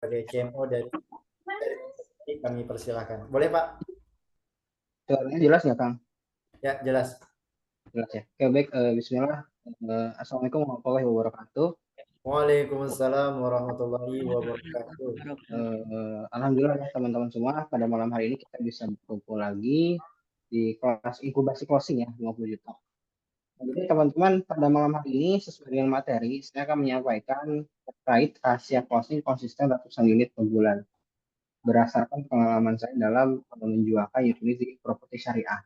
sebagai CMO dari kami persilahkan. Boleh Pak? Suaranya jelas nggak, Kang? Ya, jelas. Jelas ya. Oke, baik. Bismillah. Assalamualaikum warahmatullahi wabarakatuh. Waalaikumsalam warahmatullahi wabarakatuh. Alhamdulillah ya teman-teman semua. Pada malam hari ini kita bisa berkumpul lagi di kelas inkubasi closing ya, 50 juta. Nah, jadi teman-teman, pada malam hari ini sesuai dengan materi, saya akan menyampaikan terkait rahasia closing konsisten ratusan unit per bulan. Berdasarkan pengalaman saya dalam menjualkan unit di properti syariah.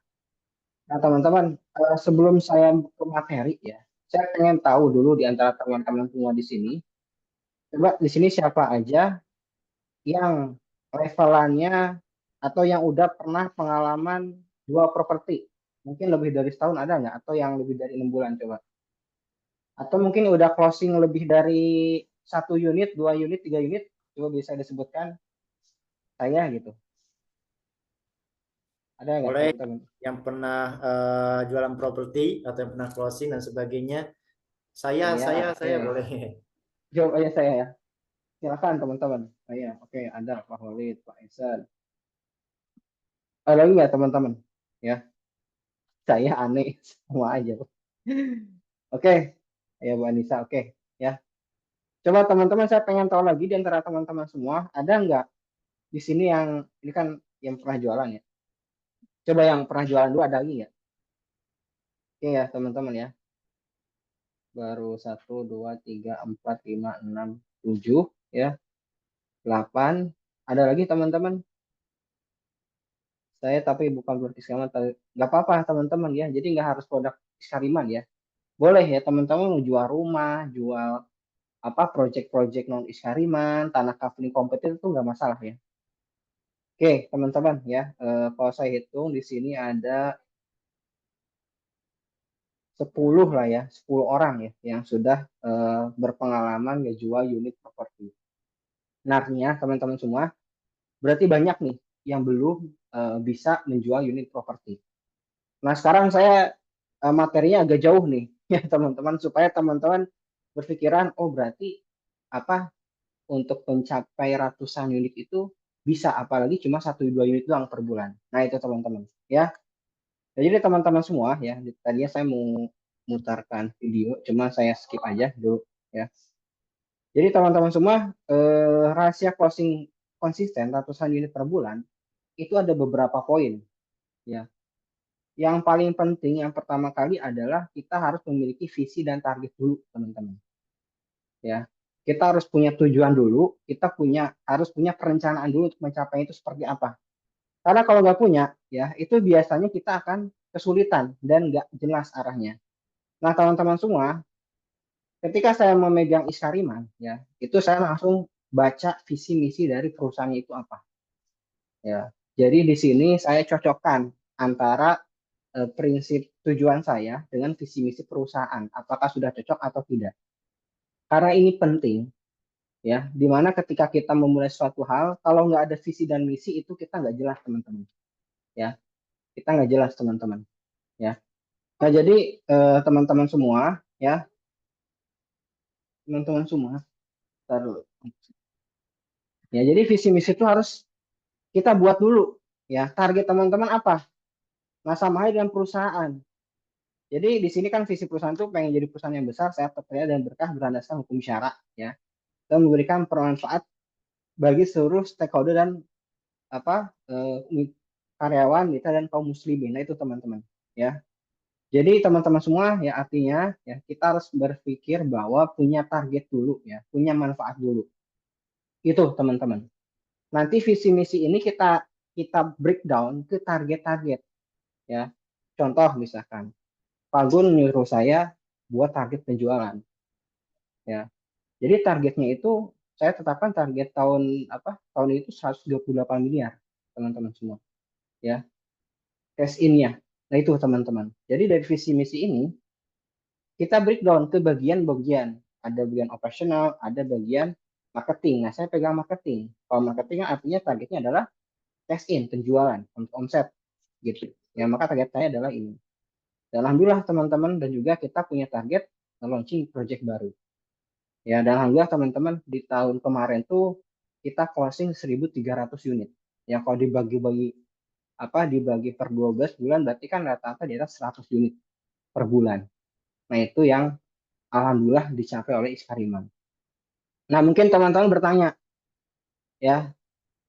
Nah, teman-teman, sebelum saya ke materi ya, saya pengen tahu dulu di antara teman-teman semua di sini, coba di sini siapa aja yang levelannya atau yang udah pernah pengalaman jual properti? Mungkin lebih dari setahun ada nggak? Atau yang lebih dari 6 bulan coba? Atau mungkin udah closing lebih dari 1 unit, 2 unit, 3 unit? Coba bisa disebutkan saya gitu. Ada nggak Boleh teman-teman? yang pernah jualan properti atau yang pernah closing dan sebagainya. Saya, Saya, saya, oke. saya boleh. Jawab aja saya ya. Silakan teman-teman. Saya, oke, ada Pak Walid, Pak Esen. Ada lagi nggak teman-teman? Ya, saya aneh semua aja. Oke, ya Bu Anissa, oke. Ya, coba teman-teman saya pengen tahu lagi di antara teman-teman semua, ada nggak di sini yang ini kan yang pernah jualan ya? Coba yang pernah jualan dulu ada lagi nggak? Oke ya teman-teman ya. Baru 1, 2, 3, 4, 5, 6, 7 ya, 8. Ada lagi teman-teman? Saya tapi bukan berarti sama, nggak apa-apa teman-teman ya. Jadi nggak harus produk Iskariman ya. Boleh ya teman-teman mau jual rumah, jual apa project-project non Iskariman, tanah kafling kompetitif itu nggak masalah ya. Oke teman-teman ya, kalau saya hitung di sini ada 10 lah ya, 10 orang ya yang sudah berpengalaman ngejual unit properti. Nah, artinya teman-teman semua berarti banyak nih yang belum bisa menjual unit properti. Nah, sekarang saya materinya agak jauh nih ya teman-teman supaya teman-teman berpikiran oh berarti apa untuk mencapai ratusan unit itu bisa apalagi cuma 1 2 unit doang per bulan. Nah, itu teman-teman ya. Nah, jadi teman-teman semua ya, tadinya saya mau mutarkan video cuma saya skip aja dulu ya. Jadi teman-teman semua rahasia closing konsisten ratusan unit per bulan itu ada beberapa poin ya. Yang paling penting yang pertama kali adalah kita harus memiliki visi dan target dulu, teman-teman. Ya. Kita harus punya tujuan dulu, kita harus punya perencanaan dulu untuk mencapai itu seperti apa. Karena kalau nggak punya, ya itu biasanya kita akan kesulitan dan nggak jelas arahnya. Nah, teman-teman semua, ketika saya memegang Iskariman, ya itu saya langsung baca visi misi dari perusahaannya itu apa. Ya, jadi di sini saya cocokkan antara prinsip tujuan saya dengan visi misi perusahaan, apakah sudah cocok atau tidak. Karena ini penting, ya, dimana ketika kita memulai suatu hal, kalau nggak ada visi dan misi itu kita nggak jelas teman-teman, ya, kita nggak jelas teman-teman, ya. Nah jadi teman-teman semua, ya, teman-teman semua, taruh. Ya jadi visi misi itu harus kita buat dulu, ya. Target teman-teman apa? Nah sama halnya dengan perusahaan. Jadi di sini kan visi perusahaan itu pengen jadi perusahaan yang besar, sehat, terpercaya dan berkah berlandaskan hukum syara, ya, dan memberikan bermanfaat bagi seluruh stakeholder dan apa karyawan, mitra dan kaum muslimin. Nah itu teman-teman, ya. Jadi teman-teman semua ya artinya ya kita harus berpikir bahwa punya target dulu ya, punya manfaat dulu. Itu teman-teman. Nanti visi misi ini kita kita breakdown ke target-target ya. Contoh misalkan Pak Gun nyuruh saya buat target penjualan ya. Jadi targetnya itu saya tetapkan target tahun itu 128 miliar teman-teman semua ya. Cash in-nya. Nah itu teman-teman. Jadi dari visi misi ini kita breakdown ke bagian-bagian. Ada bagian operasional, ada bagian marketing. Nah, saya pegang marketing. Kalau marketing artinya targetnya adalah cash in, penjualan, omset gitu. Ya, maka target saya adalah ini. Dan alhamdulillah teman-teman dan juga kita punya target launching project baru. Ya, dan alhamdulillah teman-teman di tahun kemarin tuh kita closing 1.300 unit. Ya kalau dibagi per 12 bulan berarti kan rata-rata di atas 100 unit per bulan. Nah, itu yang alhamdulillah dicapai oleh Iskariman. Nah, mungkin teman-teman bertanya, ya,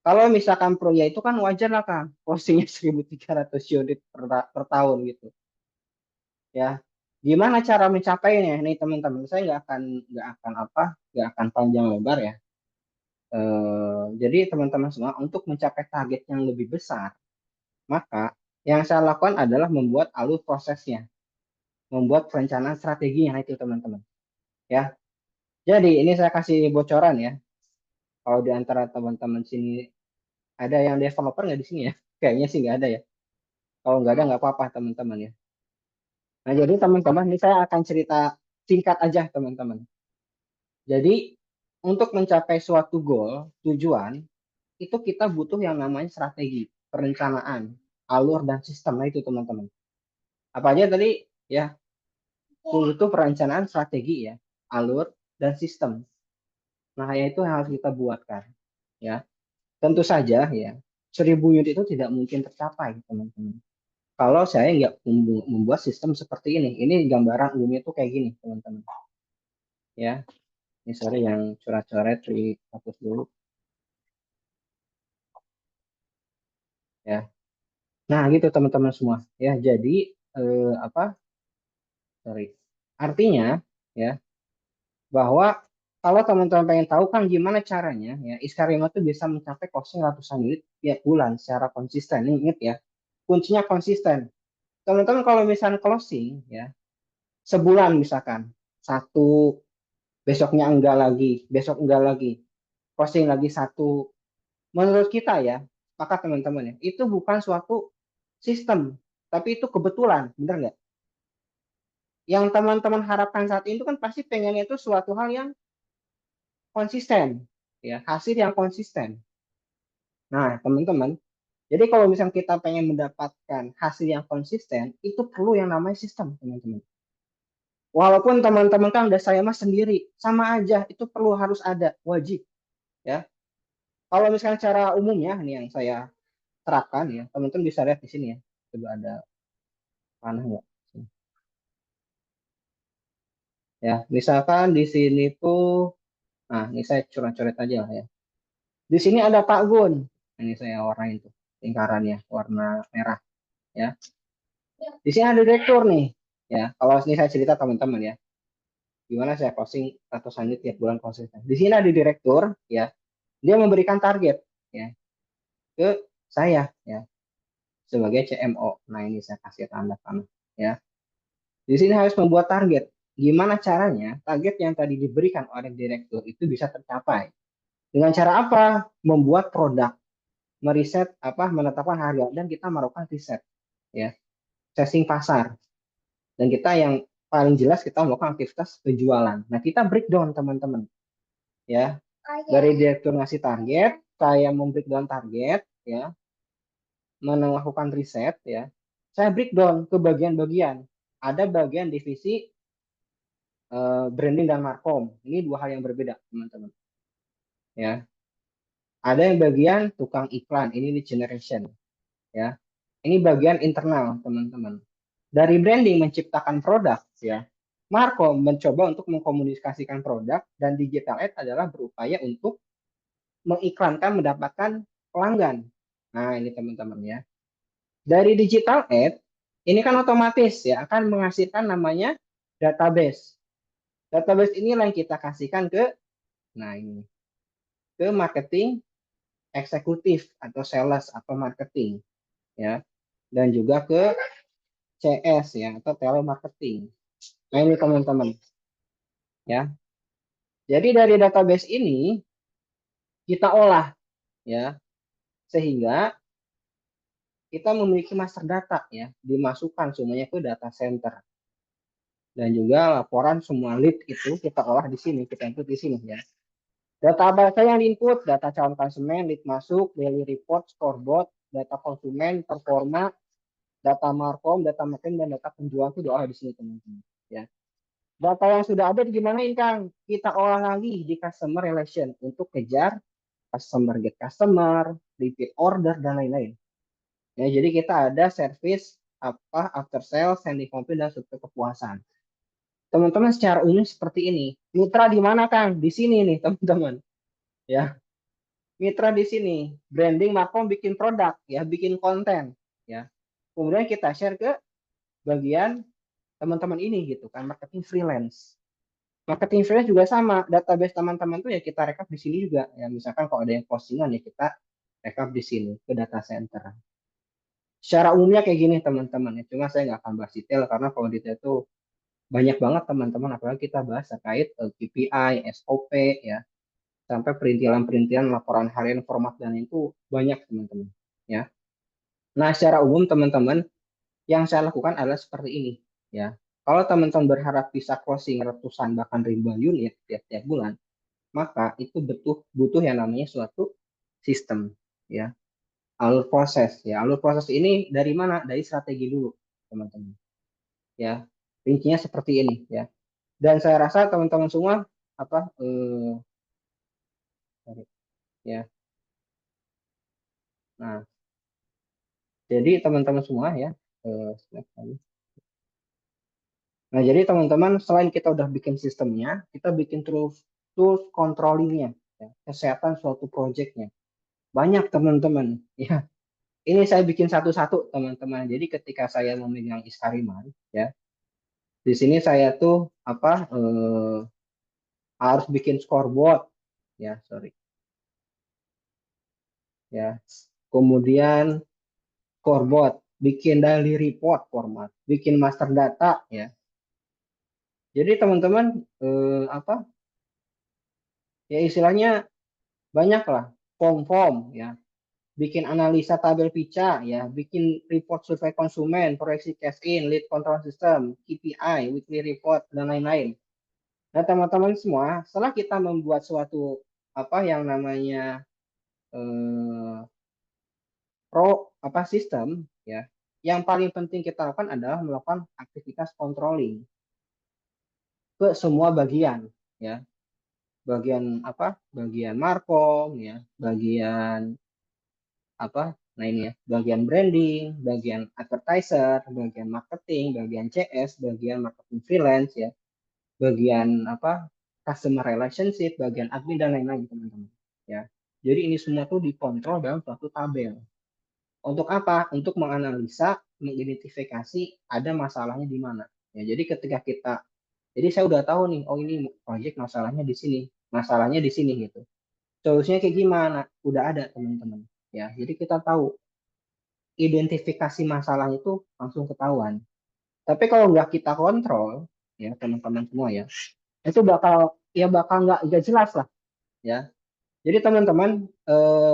kalau misalkan proyek itu kan wajar lah kan, closingnya 1.300 unit per tahun gitu. Ya, gimana cara mencapainya? Nih teman-teman, saya nggak akan panjang lebar ya. Jadi teman-teman semua untuk mencapai target yang lebih besar, maka yang saya lakukan adalah membuat alur prosesnya, membuat perencanaan strateginya itu teman-teman. Ya, jadi ini saya kasih bocoran ya. Kalau di antara teman-teman sini ada yang developer nggak di sini ya? Kayaknya sih nggak ada ya. Kalau nggak ada nggak apa-apa teman-teman ya. Nah jadi teman-teman ini saya akan cerita singkat aja teman-teman. Jadi untuk mencapai suatu goal, tujuan, itu kita butuh yang namanya strategi, perencanaan, alur dan sistem. Nah itu teman-teman. Apa aja tadi ya? Butuh perencanaan strategi ya, alur dan sistem. Nah ya itu yang harus kita buatkan ya. Tentu saja ya 1.000 unit itu tidak mungkin tercapai teman-teman. Kalau saya nggak membuat sistem seperti ini gambaran umumnya tuh kayak gini teman-teman. Ya, ini sorry yang coret-coret dihapus dulu. Ya, nah gitu teman-teman semua. Ya, jadi apa? Sorry. Artinya ya bahwa kalau teman-teman pengen tahu kan gimana caranya ya Iskarima tuh bisa mencapai closing ratusan unit tiap bulan secara konsisten. Ini ingat ya, kuncinya konsisten. Teman-teman kalau misalnya closing ya sebulan misalkan satu, besoknya enggak lagi, besok enggak lagi, closing lagi satu. Menurut kita ya, maka teman-teman ya, itu bukan suatu sistem, tapi itu kebetulan, benar nggak? Yang teman-teman harapkan saat ini itu kan pasti pengennya itu suatu hal yang konsisten, ya hasil yang konsisten. Nah, teman-teman, jadi kalau misalnya kita pengen mendapatkan hasil yang konsisten, itu perlu yang namanya sistem, teman-teman. Walaupun teman-teman kan udah saya mas sendiri, sama aja itu perlu harus ada, wajib, ya. Kalau misalnya cara umumnya nih yang saya terapkan ya, teman-teman bisa lihat di sini ya. Coba ada panah nggak? Ya, misalkan di sini tuh, nah ini saya coret-coret aja lah ya. Di sini ada Pak Gun. Ini saya warnain tuh lingkarannya warna merah ya. Di sini ada direktur nih. Ya, kalau ini saya cerita teman-teman ya. Gimana saya closing ratusan unit tiap bulan konsisten. Di sini ada direktur ya. Dia memberikan target ya ke saya ya sebagai CMO. Nah, ini saya kasih tanda panah ya. Di sini harus membuat target. Gimana caranya target yang tadi diberikan oleh direktur itu bisa tercapai? Dengan cara apa? Membuat produk, meriset apa, menetapkan harga dan kita melakukan riset, ya, testing pasar. Dan kita yang paling jelas kita melakukan aktivitas penjualan. Nah, kita breakdown teman-teman, ya. Dari direktur ngasih target, saya membreakdown target, ya, melakukan riset, ya. Saya breakdown ke bagian-bagian. Ada bagian divisi branding dan markom. Ini dua hal yang berbeda, teman-teman. Ya, ada yang bagian tukang iklan, ini lead generation, ya. Ini bagian internal, teman-teman. Dari branding menciptakan produk, ya. Markom mencoba untuk mengkomunikasikan produk dan digital ad adalah berupaya untuk mengiklankan mendapatkan pelanggan. Nah, ini teman-teman ya. Dari digital ad ini kan otomatis ya akan menghasilkan namanya database. Database ini yang kita kasihkan ke nah ini ke marketing eksekutif atau sales atau marketing ya dan juga ke CS ya atau telemarketing. Nah ini teman-teman ya. Jadi dari database ini kita olah ya sehingga kita memiliki master data ya dimasukkan semuanya ke data center dan juga laporan semua lead itu kita olah di sini kita input di sini ya. Data apa saja yang diinput? Data calon konsumen, lead masuk, daily report, scoreboard, data konsumen, performa, data markom, data marketing, dan data penjualan itu diolah di sini teman-teman. Ya. Data yang sudah ada gimana Kang? Kita olah lagi di customer relation untuk kejar customer get customer, repeat order dan lain-lain. Ya, jadi kita ada service apa after sales, sending complaint dan support kepuasan. Teman-teman secara umum seperti ini. Mitra di mana Kang? Di sini nih teman-teman. Ya, mitra di sini. Branding, markom, bikin produk, ya, bikin konten, ya. Kemudian kita share ke bagian teman-teman ini gitu kan, marketing freelance. Marketing freelance juga sama, database teman-teman tuh ya kita rekap di sini juga. Ya, misalkan kalau ada yang postingan ya kita rekap di sini ke data center. Secara umumnya kayak gini teman-teman ya. Cuma saya nggak akan bahas detail karena kalau detail itu banyak banget teman-teman. Apalagi kita bahas terkait KPI, SOP ya, sampai perintilan-perintilan laporan harian format dan itu banyak teman-teman. Ya. Nah secara umum teman-teman yang saya lakukan adalah seperti ini. Ya. Kalau teman-teman berharap bisa closing ratusan bahkan ribuan unit tiap-tiap bulan, maka itu butuh yang namanya suatu sistem. Ya. Alur proses ya, alur proses ini dari mana? Dari strategi dulu teman-teman ya, rincinya seperti ini ya, dan saya rasa teman-teman semua apa sorry, ya, nah jadi teman-teman semua ya, nah jadi teman-teman selain kita udah bikin sistemnya, kita bikin tools controllingnya ya, kesehatan suatu projectnya banyak teman-teman ya. Ini saya bikin satu-satu teman-teman, jadi ketika saya memegang Iskariman ya, di sini saya tuh apa harus bikin scoreboard ya, sorry ya, kemudian scoreboard, bikin daily report format, bikin master data ya. Jadi teman-teman apa ya istilahnya banyak lah, form ya, bikin analisa tabel pica ya, bikin report survei konsumen, proyeksi cash in, lead control system, KPI, weekly report dan lain-lain. Nah teman-teman semua, setelah kita membuat suatu apa yang namanya eh, sistem ya, yang paling penting kita lakukan adalah melakukan aktivitas controlling ke semua bagian ya, bagian apa, bagian markom ya, bagian apa, nah ini ya, bagian branding, bagian advertiser, bagian marketing, bagian CS, bagian marketing freelance ya, bagian apa, customer relationship, bagian admin dan lain-lain teman-teman ya. Jadi ini semua tuh dikontrol dalam suatu tabel. Untuk apa? Untuk menganalisa, mengidentifikasi ada masalahnya di mana. Ya, jadi ketika kita, jadi saya udah tahu nih, oh ini project masalahnya di sini, masalahnya di sini gitu. Solusinya kayak gimana? Udah ada teman-teman. Ya, jadi kita tahu identifikasi masalahnya itu langsung ketahuan. Tapi kalau nggak kita kontrol, ya teman-teman semua ya, itu bakal nggak jelas lah. Ya, jadi teman-teman,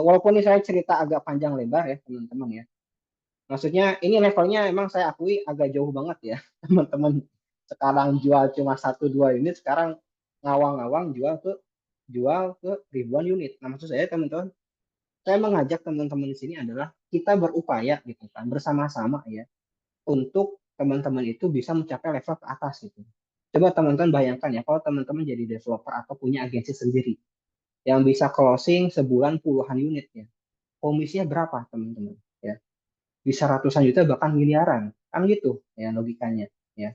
walaupun ini saya cerita agak panjang lebar ya teman-teman ya. Maksudnya ini levelnya emang saya akui agak jauh banget ya teman-teman. Sekarang jual cuma satu dua unit, sekarang ngawang-ngawang jual ke ribuan unit. Nah maksud saya teman-teman, saya mengajak teman-teman di sini adalah kita berupaya gitu kan bersama-sama ya untuk teman-teman itu bisa mencapai level ke atas gitu. Coba teman-teman bayangkan ya kalau teman-teman jadi developer atau punya agensi sendiri yang bisa closing sebulan puluhan unit ya. Komisinya berapa teman-teman? Ya bisa ratusan juta bahkan miliaran kan gitu ya logikanya ya.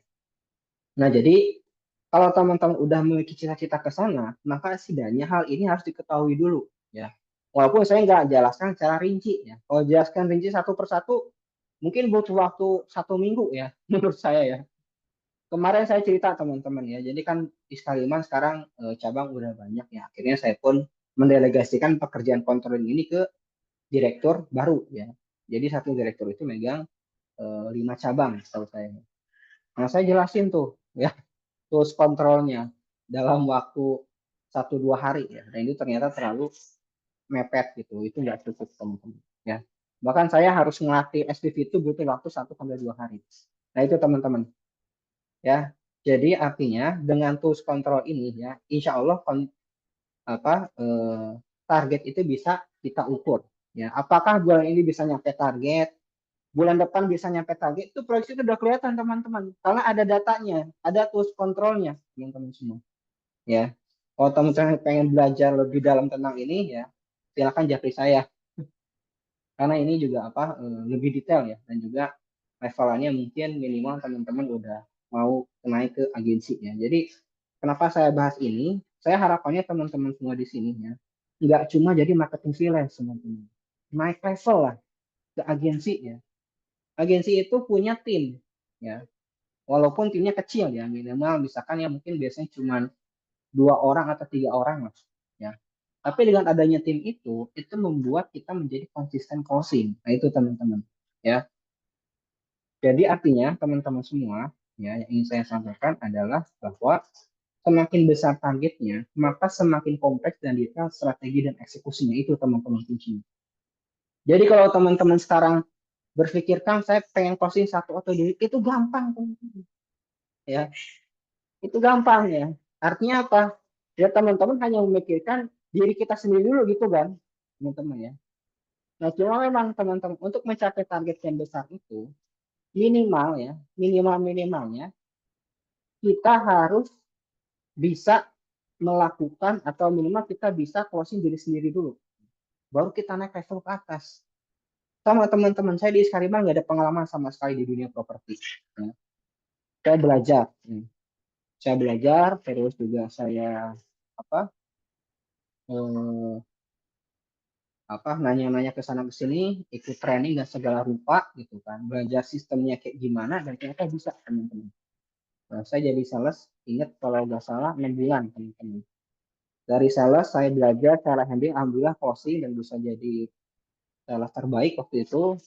Nah jadi kalau teman-teman udah memiliki cita-cita ke sana maka setidaknya hal ini harus diketahui dulu ya, walaupun saya nggak jelaskan secara rinci ya. Kalau jelaskan rinci satu persatu mungkin butuh waktu 1 minggu ya menurut saya ya. Kemarin saya cerita teman-teman ya, jadi kan Iskaliman sekarang cabang udah banyak ya, akhirnya saya pun mendelegasikan pekerjaan kontrol ini ke direktur baru ya. Jadi satu direktur itu megang 5 cabang setahu saya. Nah saya jelasin tuh ya tools kontrolnya dalam waktu 1-2 hari ya. Dan itu ternyata terlalu mepet gitu. Itu nggak cukup teman-teman ya. Bahkan saya harus ngelatih SPV itu butuh waktu 1-2 hari. Nah itu teman-teman ya. Jadi artinya dengan tools kontrol ini ya, insya Allah target itu bisa kita ukur. Ya, apakah bulan ini bisa nyampe target? Bulan depan bisa nyampe target, itu proyeksi itu udah kelihatan teman-teman karena ada datanya, ada tools kontrolnya teman-teman semua ya. Kalau teman-teman pengen belajar lebih dalam tentang ini ya, silakan japri saya karena ini juga lebih detail ya, dan juga levelannya mungkin minimal teman-teman udah mau naik ke agensi ya. Jadi kenapa saya bahas ini? Saya harapannya teman-teman semua di sini ya nggak cuma jadi marketing freelance teman-teman, naik level lah ke agensi ya. Agensi itu punya tim ya, walaupun timnya kecil ya, minimal misalkan ya mungkin biasanya cuma 2 orang atau 3 orang lah ya. Tapi dengan adanya tim itu membuat kita menjadi konsisten closing. Nah itu teman-teman ya. Jadi artinya teman-teman semua ya, yang ingin saya sampaikan adalah bahwa semakin besar targetnya, maka semakin kompleks dan detail strategi dan eksekusinya, itu teman-teman kuncinya. Jadi kalau teman-teman sekarang berpikirkan saya pengen closing 1 atau 2, itu gampang teman-teman. Ya, itu gampang ya. Artinya apa? Ya teman-teman hanya memikirkan diri kita sendiri dulu gitu kan, teman-teman ya. Nah, cuma memang teman-teman untuk mencapai target yang besar itu minimal ya, minimalnya kita harus bisa melakukan atau minimal kita bisa closing diri sendiri dulu. Baru kita naik level ke atas. Sama teman-teman saya di Iskariman nggak ada pengalaman sama sekali di dunia properti. Ya. Saya belajar. Saya belajar, terus juga saya apa eh, nanya-nanya ke sana ke sini, ikut training dan segala rupa gitu kan. Belajar sistemnya kayak gimana dan ternyata bisa teman-teman. Nah, saya jadi sales, ingat kalau nggak salah 6 bulan teman-teman. Dari sales saya belajar cara handling, alhamdulillah closing dan bisa jadi sales terbaik waktu itu.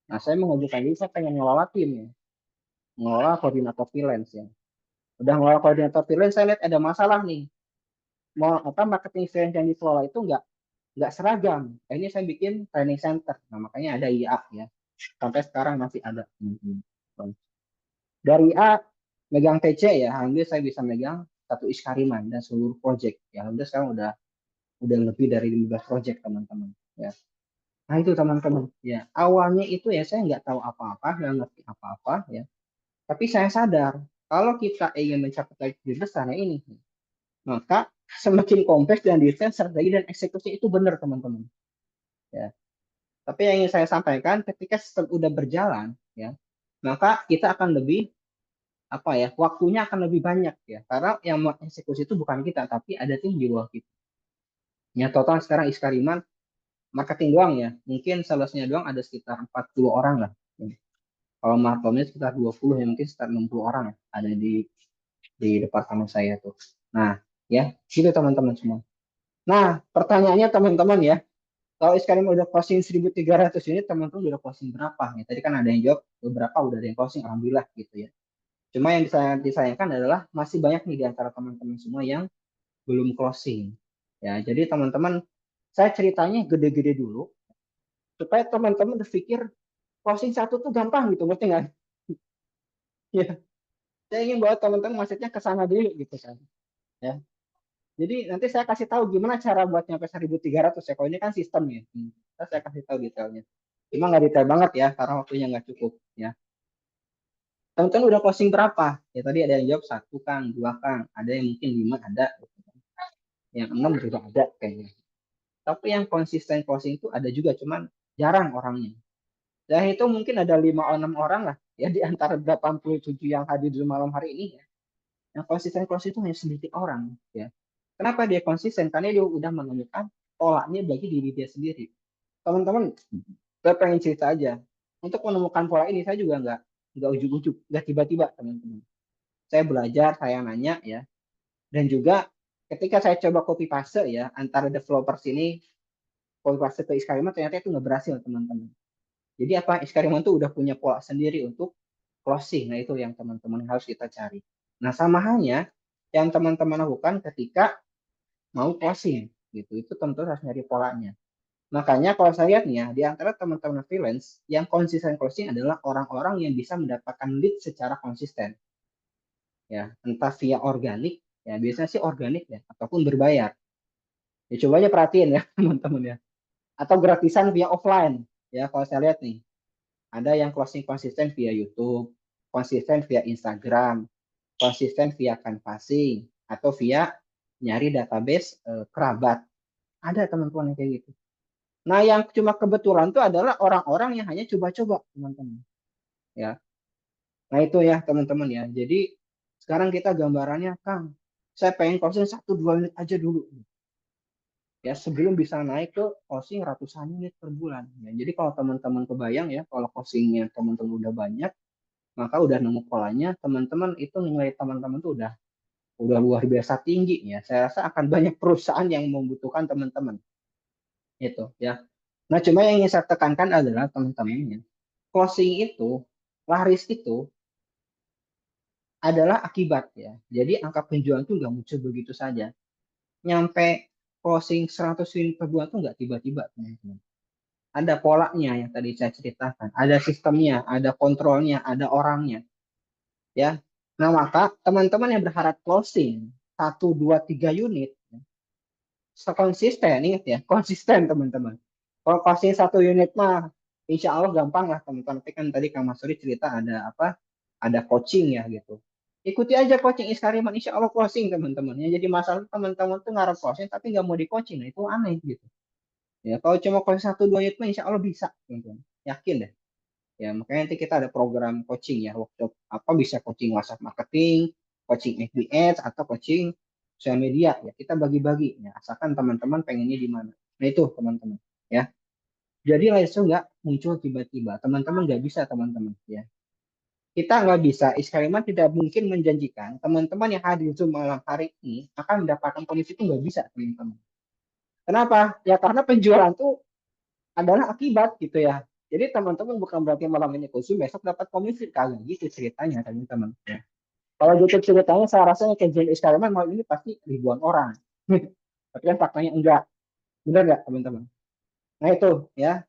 Nah, saya mengajukan diri, saya pengen ngelola tim ya, ngelola koordinator freelance ya. Udah ngelola koordinator freelance, saya lihat ada masalah nih. Mau marketing freelance yang dikelola itu nggak seragam. Ini saya bikin training center. Nah, makanya ada IA ya. Sampai sekarang masih ada. Dari IA megang TC ya, alhamdulillah saya bisa megang satu Iskariman dan seluruh project. Ya, alhamdulillah sekarang udah lebih dari 15 project teman-teman. Ya. Nah itu teman-teman. Ya, awalnya itu ya saya nggak tahu apa-apa, nggak ngerti apa-apa ya. Tapi saya sadar kalau kita ingin mencapai target besar ya ini, maka semakin kompleks dan detail strategi dan eksekusi itu benar teman-teman. Ya. Tapi yang ingin saya sampaikan, ketika sistem udah berjalan, ya, maka kita akan lebih waktunya akan lebih banyak ya, karena yang mengeksekusi itu bukan kita, tapi ada tim di bawah kita. Ya total sekarang Iskariman marketing doang ya, mungkin salesnya doang ada sekitar 40 orang lah. Kalau markomnya sekitar 20 ya, mungkin sekitar 60 orang ya, ada di departemen saya tuh. Nah, ya, gitu teman-teman semua. Nah, pertanyaannya teman-teman ya, kalau sekarang udah closing 1.300 unit, teman-teman udah closing berapa? Ya, tadi kan ada yang jawab beberapa udah ada yang closing, alhamdulillah gitu ya. Cuma yang disayangkan adalah masih banyak nih di antara teman-teman semua yang belum closing. Ya, jadi teman-teman, saya ceritanya gede-gede dulu supaya teman-teman berpikir closing satu tuh gampang gitu, ngerti nggak? Ya, saya ingin bawa teman-teman maksudnya ke sana dulu gitu kan. Ya. Jadi nanti saya kasih tahu gimana cara buat nyampe 1.300 ya. Kalau ini kan sistem ya. Saya kasih tahu detailnya. Cuma nggak detail banget ya, karena waktunya nggak cukup ya. Teman-teman udah closing berapa? Ya tadi ada yang jawab 1 Kang, 2 Kang, ada yang mungkin 5 ada, yang 6 juga ada kayaknya. Tapi yang konsisten closing itu ada juga, cuman jarang orangnya. Dan itu mungkin ada 5 atau 6 orang lah ya di antara 87 yang hadir di malam hari ini ya. Yang konsisten closing itu hanya sedikit orang ya. Kenapa dia konsisten? Karena dia udah menemukan polanya bagi diri dia sendiri. Teman-teman, saya pengen cerita aja. Untuk menemukan pola ini saya juga nggak ujuk-ujuk, nggak tiba-tiba teman-teman. Saya belajar, saya nanya ya, dan juga ketika saya coba copy paste ya antara developer sini copy paste ke Iskariman, ternyata itu nggak berhasil teman-teman. Jadi apa, Iskariman tuh udah punya pola sendiri untuk closing. Nah itu yang teman-teman harus kita cari. Nah sama halnya yang teman-teman lakukan ketika mau closing gitu, itu tentu harus nyari polanya. Makanya kalau saya lihat nih ya, di antara teman-teman freelance yang konsisten closing adalah orang-orang yang bisa mendapatkan lead secara konsisten ya, entah via organik ya, biasanya sih organik ya, ataupun berbayar. Ya coba aja perhatiin ya teman-teman ya, atau gratisan via offline ya. Kalau saya lihat nih, ada yang closing konsisten via YouTube, konsisten via Instagram, konsisten via canvassing, atau via nyari database kerabat. Ada teman-teman yang kayak gitu. Nah, yang cuma kebetulan itu adalah orang-orang yang hanya coba-coba, teman-teman. Ya. Nah, itu ya, teman-teman ya. Jadi, sekarang kita gambarannya, Kang, saya pengen closing 1-2 unit aja dulu. Ya, sebelum bisa naik ke closing ratusan unit per bulan. Ya, jadi kalau teman-teman kebayang ya, kalau closingnya teman-teman udah banyak, maka udah nemu polanya, teman-teman itu nilai teman-teman tuh udah luar biasa tinggi ya. Saya rasa akan banyak perusahaan yang membutuhkan teman-teman. Itu ya. Nah, cuma yang ingin saya tekankan adalah teman-teman, closing itu, laris itu adalah akibat ya. Jadi angka penjualan itu nggak muncul begitu saja. Nyampe closing 100 unit per bulan itu nggak tiba-tiba, teman-teman. Ada polanya yang tadi saya ceritakan, ada sistemnya, ada kontrolnya, ada orangnya, ya. Nah, maka teman-teman yang berharap closing 1, 2, 3 unit, konsisten, ingat ya, konsisten teman-teman. Kalau closing 1 unit mah, insya Allah gampang lah teman-teman. Tapi kan tadi Kang Masuri cerita ada apa? Ada coaching ya gitu. Ikuti aja coaching Iskariman, insya Allah closing teman-teman. Yang jadi masalah teman-teman tuh ngarep closing tapi nggak mau di coaching, nah itu aneh gitu. Ya kalau cuma closing 1, 2 unit mah insya Allah bisa teman-teman. Yakin deh. Ya makanya nanti kita ada program coaching ya, workshop apa bisa coaching WhatsApp marketing, coaching FB atau coaching sosial media ya, kita bagi-bagi ya, asalkan teman-teman pengennya di mana. Nah itu teman-teman ya. Jadi langsung nggak muncul tiba-tiba, teman-teman nggak bisa teman-teman ya. Kita nggak bisa, eksperimen tidak mungkin menjanjikan teman-teman yang hadir Zoom malam hari ini akan mendapatkan kondisi itu, nggak bisa teman-teman. Kenapa? Ya karena penjualan itu adalah akibat gitu ya. Jadi teman-teman bukan berarti malam ini khusus besok dapat komisi, kagak gitu ceritanya teman-teman. Ya. Kalau gitu ceritanya saya rasanya kayak jadi eksperimen malam ini pasti ribuan orang. Tapi kan faktanya enggak. Benar nggak teman-teman? Nah itu ya.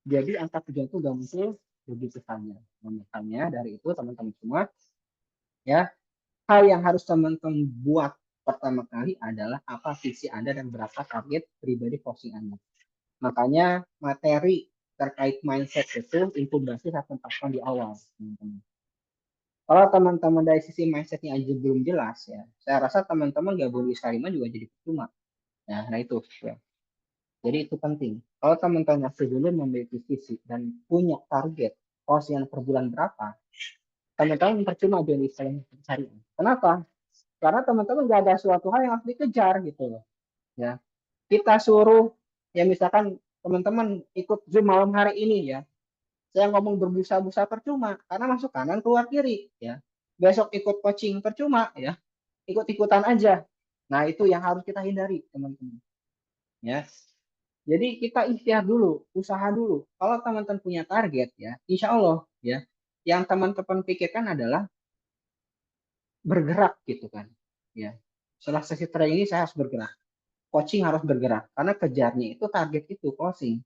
Jadi angka tujuan itu udah muncul begitu saja. Nah, makanya dari itu teman-teman semua ya, hal yang harus teman-teman buat pertama kali adalah apa visi Anda dan berapa target pribadi posting Anda. Makanya materi terkait mindset itu inkubasi saya tempatkan di awal, teman-teman. Kalau teman-teman dari sisi mindsetnya aja belum jelas ya, saya rasa teman-teman gak boleh eksperimen juga jadi percuma. Nah itu ya. Jadi itu penting. Kalau teman-teman sebelum memiliki visi dan punya target postingan per bulan berapa, teman-teman percuma jadi eksperimen cari. Kenapa? Karena teman-teman gak ada suatu hal yang harus dikejar gitu loh. Ya, kita suruh ya misalkan teman-teman ikut Zoom malam hari ini ya, saya ngomong berbusa-busa percuma karena masuk kanan keluar kiri ya. Besok ikut coaching percuma ya, ikut-ikutan aja. Nah itu yang harus kita hindari teman-teman ya. Jadi kita ikhtiar dulu, usaha dulu. Kalau teman-teman punya target ya, insya Allah ya, yang teman-teman pikirkan adalah bergerak gitu kan ya. Setelah sesi training ini saya harus bergerak, coaching harus bergerak karena kejarnya itu target itu closing.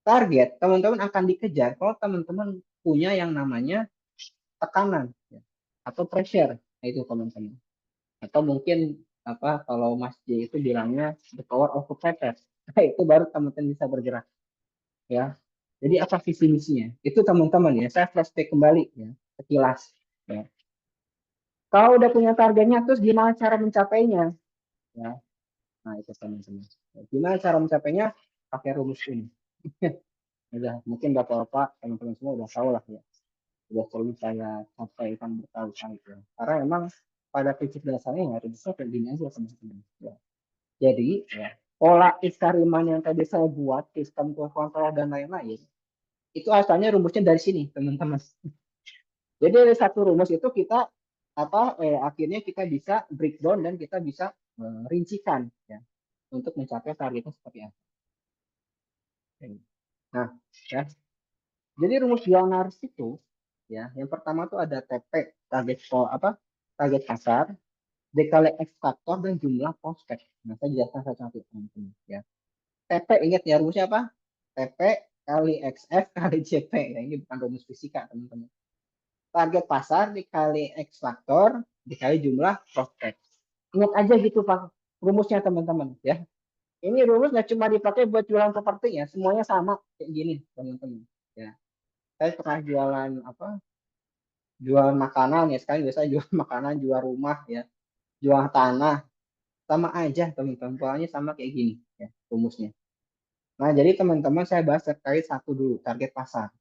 Target teman-teman akan dikejar kalau teman-teman punya yang namanya tekanan ya, atau pressure. Nah, itu teman-teman. Atau mungkin apa kalau Mas J itu bilangnya the power of purpose. Nah, itu baru teman-teman bisa bergerak ya. Jadi apa visi misinya? Itu teman-teman ya. Saya flashback kembali ya, sekilas ya. Kalau udah punya targetnya terus gimana cara mencapainya? Ya. Nah, itu teman-teman. Gimana cara mencapainya? Pakai rumus ini. Udah mungkin bapak-bapak teman-teman semua udah tahu lah ya, udah sering saya sampaikan berkali-kali ya. Karena emang pada prinsip dasarnya ya rumusnya kayak gini aja teman-teman ya. Jadi ya, pola eksperimen yang tadi saya buat, sistem kontrol dan lain-lain, itu asalnya rumusnya dari sini teman-teman. Jadi dari satu rumus itu kita apa akhirnya kita bisa breakdown dan kita bisa rincikan ya untuk mencapai targetnya seperti apa. Nah, ya. Jadi rumus jual naris itu ya, yang pertama tuh ada TP, target apa? Target pasar, dikali X faktor dan jumlah prospek. Nah, saya jelaskan satu-satu teman-teman ya. TP ingat ya rumusnya apa? TP kali XF kali JP. Ya, ini bukan rumus fisika, teman-teman. Target pasar dikali X faktor dikali jumlah prospek. Ingat aja gitu Pak rumusnya teman-teman ya. Ini rumus nggak cuma dipakai buat jualan properti ya, semuanya sama kayak gini teman-teman. Ya, saya pernah jualan apa? Jual makanan ya, sekarang biasa jual makanan, jual rumah ya, jual tanah, sama aja teman-teman, polanya sama kayak gini ya rumusnya. Nah, jadi teman-teman saya bahas terkait satu dulu, target pasar.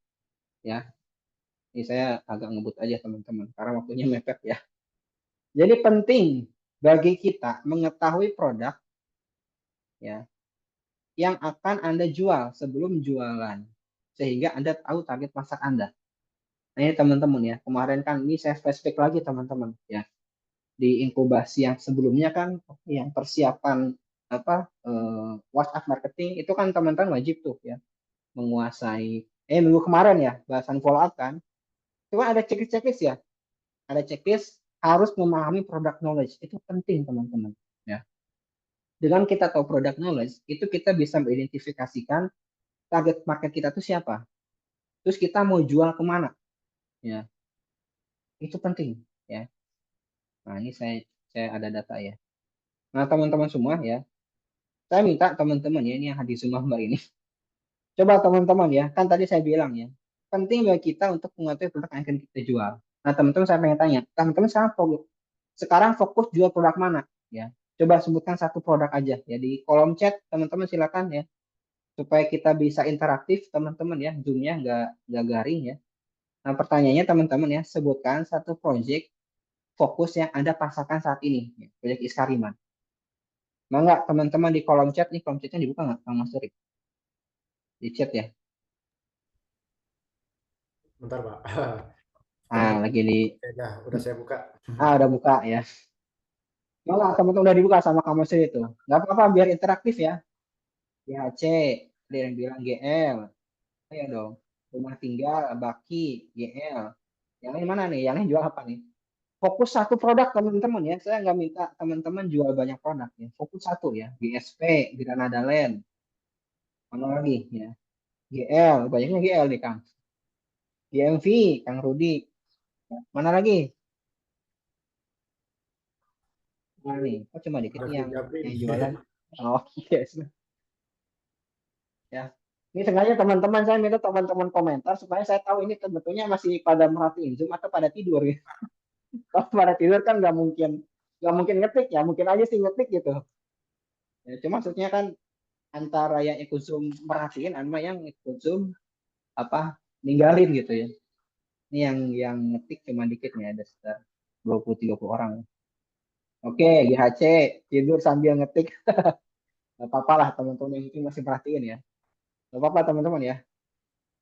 Ya, ini saya agak ngebut aja teman-teman, karena waktunya mepet ya. Jadi penting bagi kita mengetahui produk ya yang akan Anda jual sebelum jualan, sehingga Anda tahu target pasar Anda. Nah, ini teman-teman ya, kemarin kan ini saya flashback lagi teman-teman ya. Di inkubasi yang sebelumnya kan yang persiapan WhatsApp marketing itu kan teman-teman wajib tuh ya menguasai minggu kemarin ya bahasan follow up kan. Cuma ada checklist ya. Ada checklist harus memahami product knowledge. Itu penting teman-teman ya. Dengan kita tahu product knowledge, itu kita bisa mengidentifikasikan target market kita tuh siapa. Terus kita mau jual kemana ya. Itu penting ya. Nah, ini saya ada data ya. Nah, teman-teman semua ya, saya minta teman-teman ya, ini yang hadir semua Mbak ini. Coba teman-teman ya, kan tadi saya bilang ya, penting bagi kita untuk mengetahui produk yang akan kita jual. Nah, teman-teman saya pengen tanya, teman-teman sekarang fokus jual produk mana? Ya, coba sebutkan satu produk aja ya di kolom chat teman-teman silakan ya, supaya kita bisa interaktif teman-teman ya, zoomnya nggak garing ya. Nah, pertanyaannya teman-teman ya, sebutkan satu project fokus yang Anda pasarkan saat ini, ya, proyek Iskariman. Mau nggak teman-teman di kolom chat nih, kolom chatnya dibuka nggak, Kang Mas Turik? Di chat ya. Bentar, Pak. Ah, lagi di, Udah saya buka. udah buka ya. Malah teman-teman udah dibuka sama kamu sendiri itu. Nggak apa-apa biar interaktif ya. GHC, ada yang bilang GL. Ayo dong. Rumah tinggal, Baki, GL. Yang ini mana nih? Yang ini jual apa nih? Fokus satu produk teman-teman ya. Saya nggak minta teman-teman jual banyak produk ya. Fokus satu ya. GSP, Granada Land. Mana lagi ya? GL, banyaknya GL nih Kang. GMV, Kang Rudi. Mana lagi? Nah nih, kok cuma dikit Ada nih free Japri yang nih. jualan. Oh, yes. Ya. Ini sengaja teman-teman saya minta teman-teman komentar supaya saya tahu ini sebetulnya masih pada merhatiin Zoom atau pada tidur ya. Kalau pada tidur kan nggak mungkin ngetik ya, mungkin aja sih ngetik gitu. Ya, cuma maksudnya kan antara yang ikut Zoom merhatiin sama yang ikut Zoom apa ninggalin gitu ya. Ini yang ngetik cuma dikit nih ada sekitar 20-30 orang. Oke, GHC tidur sambil ngetik. Gak apa-apa lah teman-teman yang mungkin masih perhatiin ya. Gak apa-apa teman-teman ya.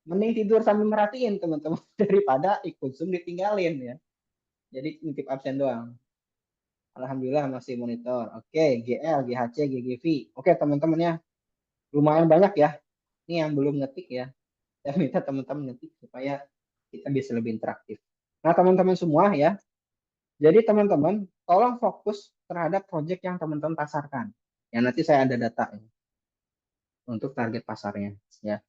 Mending tidur sambil merhatiin teman-teman daripada ikut Zoom ditinggalin ya. Jadi nitip absen doang. Alhamdulillah masih monitor. Oke, GL, GHC, GGV. Oke teman-teman ya. Lumayan banyak ya. Ini yang belum ngetik ya. Saya minta teman-teman ngetik supaya kita bisa lebih interaktif. Nah teman-teman semua ya. Jadi teman-teman tolong fokus terhadap project yang teman-teman pasarkan. Ya nanti saya ada data ya, untuk target pasarnya. Ya.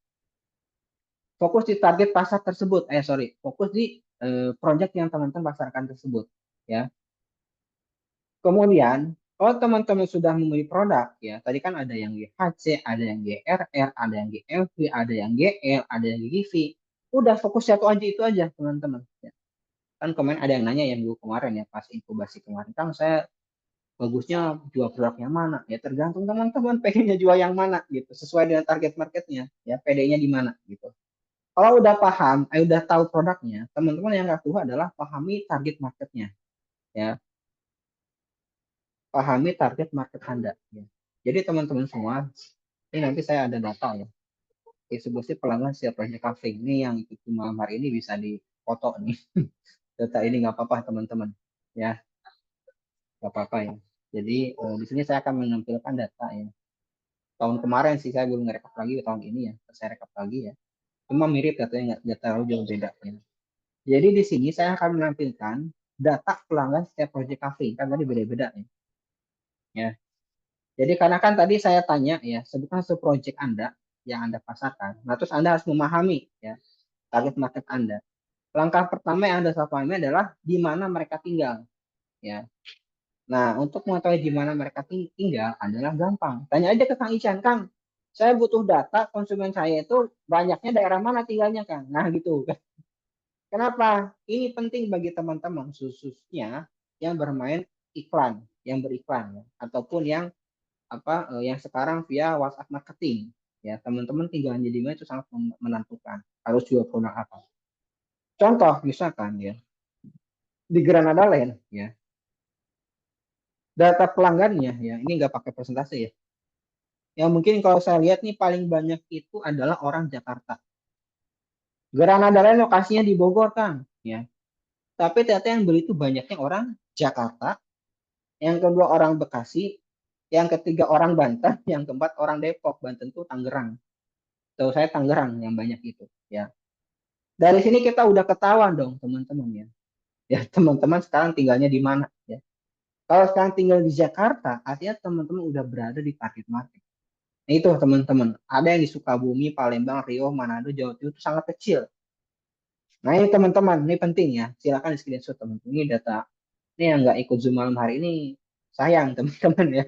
Fokus di target pasar tersebut. Fokus di project yang teman-teman pasarkan tersebut. Ya. Kemudian, kalau teman-teman sudah memilih produk, ya tadi kan ada yang GHC, ada yang GRR, ada yang GLV, ada yang GL, ada yang GGV. Udah fokus satu aja itu aja teman-teman. Ya. Kan kemarin ada yang nanya ya minggu kemarin ya pas inkubasi kemarin, kan saya bagusnya jual produk yang mana? Ya tergantung teman-teman pengennya jual yang mana gitu, sesuai dengan target marketnya. Ya PD-nya di mana gitu. Kalau udah paham, udah tahu produknya, teman-teman yang nggak kedua adalah pahami target marketnya. Ya, pahami target market Anda. Ya. Jadi teman-teman semua, ini nanti saya ada data ya. Distribusi pelanggan setiap project cafe ini yang ikut malam hari ini bisa dipoto nih. Data ini nggak apa-apa teman-teman. Ya, nggak apa-apa ya. Jadi di sini saya akan menampilkan data ya. Tahun kemarin sih saya belum ngerekap lagi tahun ini ya. Saya rekap lagi ya. Cuma mirip datanya nggak terlalu jauh beda ya. Jadi di sini saya akan menampilkan data pelanggan setiap project cafe kan tadi beda-beda ya. Ya. Jadi karena kan tadi saya tanya ya, sebutkan project Anda yang Anda pasarkan. Nah, terus Anda harus memahami ya target market Anda. Langkah pertama yang Anda harus pahami adalah di mana mereka tinggal ya. Nah, untuk mengetahui di mana mereka tinggal adalah gampang. Tanya aja ke Kang Ican, Kang, saya butuh data konsumen saya itu banyaknya daerah mana tinggalnya, Kang. Nah, gitu. Kenapa? Ini penting bagi teman-teman khususnya yang bermain iklan, yang beriklan ya, ataupun yang yang sekarang via WhatsApp marketing. ya teman-teman tinggalnya di mana itu sangat menentukan harus jual produk apa. Contoh misalkan ya di Granada Land ya data pelanggannya ya ini nggak pakai persentase ya. Yang mungkin kalau saya lihat nih paling banyak itu adalah orang Jakarta. Granada Land lokasinya di Bogor kan ya. Tapi ternyata yang beli itu banyaknya orang Jakarta, yang kedua orang Bekasi, yang ketiga orang Banten, yang keempat orang Depok. Banten tuh Tangerang. Tahu saya Tangerang yang banyak itu ya. Dari sini kita udah ketahuan dong teman-teman ya. Ya teman-teman sekarang tinggalnya di mana ya. Kalau sekarang tinggal di Jakarta, artinya teman-teman udah berada di target market. Nah, itu teman-teman. Ada yang di Sukabumi, Palembang, Riau, Manado, Jawa Timur itu sangat kecil. Nah ini teman-teman, ini penting ya. Silakan di screenshot teman-teman. Ini data. Ini yang nggak ikut Zoom malam hari ini, sayang teman-teman ya.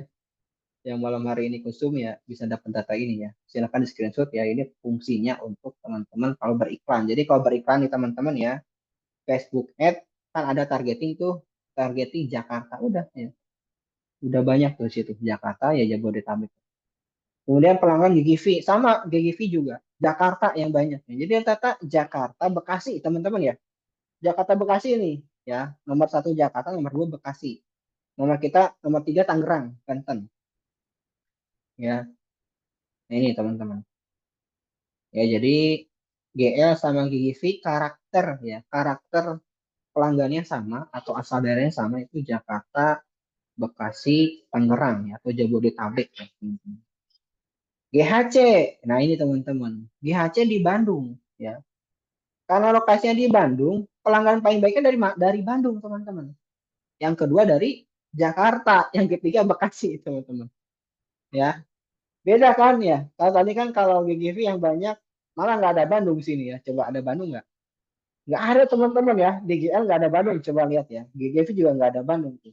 Yang malam hari ini kostum ya bisa dapat data ini ya. Silakan di screenshot ya. Ini fungsinya untuk teman-teman kalau beriklan. Jadi kalau beriklan nih teman-teman ya, Facebook Ad kan ada targeting tuh, targeting Jakarta udah ya. Udah banyak tuh situ Jakarta ya Jabodetabek. Kemudian pelanggan GGV sama GGV juga Jakarta yang banyak. Jadi data Jakarta Bekasi teman-teman ya. Jakarta Bekasi ini ya nomor satu Jakarta, nomor dua Bekasi, nomor kita nomor tiga Tangerang, Banten ya. Nah, ini teman-teman ya jadi GL sama GGV karakter ya karakter pelanggannya sama atau asal daerahnya sama itu Jakarta, Bekasi, Tangerang ya atau Jabodetabek ya, teman-teman. GHC, nah ini teman-teman, GHC di Bandung ya. Karena lokasinya di Bandung, pelanggan paling baiknya dari Bandung teman-teman. Yang kedua dari Jakarta, yang ketiga Bekasi teman-teman. Ya, beda kan ya. Kalau tadi kan kalau GGV yang banyak malah nggak ada Bandung sini ya. Coba ada Bandung nggak? Nggak ada teman-teman ya. Di GL nggak ada Bandung. Coba lihat ya. GGV juga nggak ada Bandung tuh.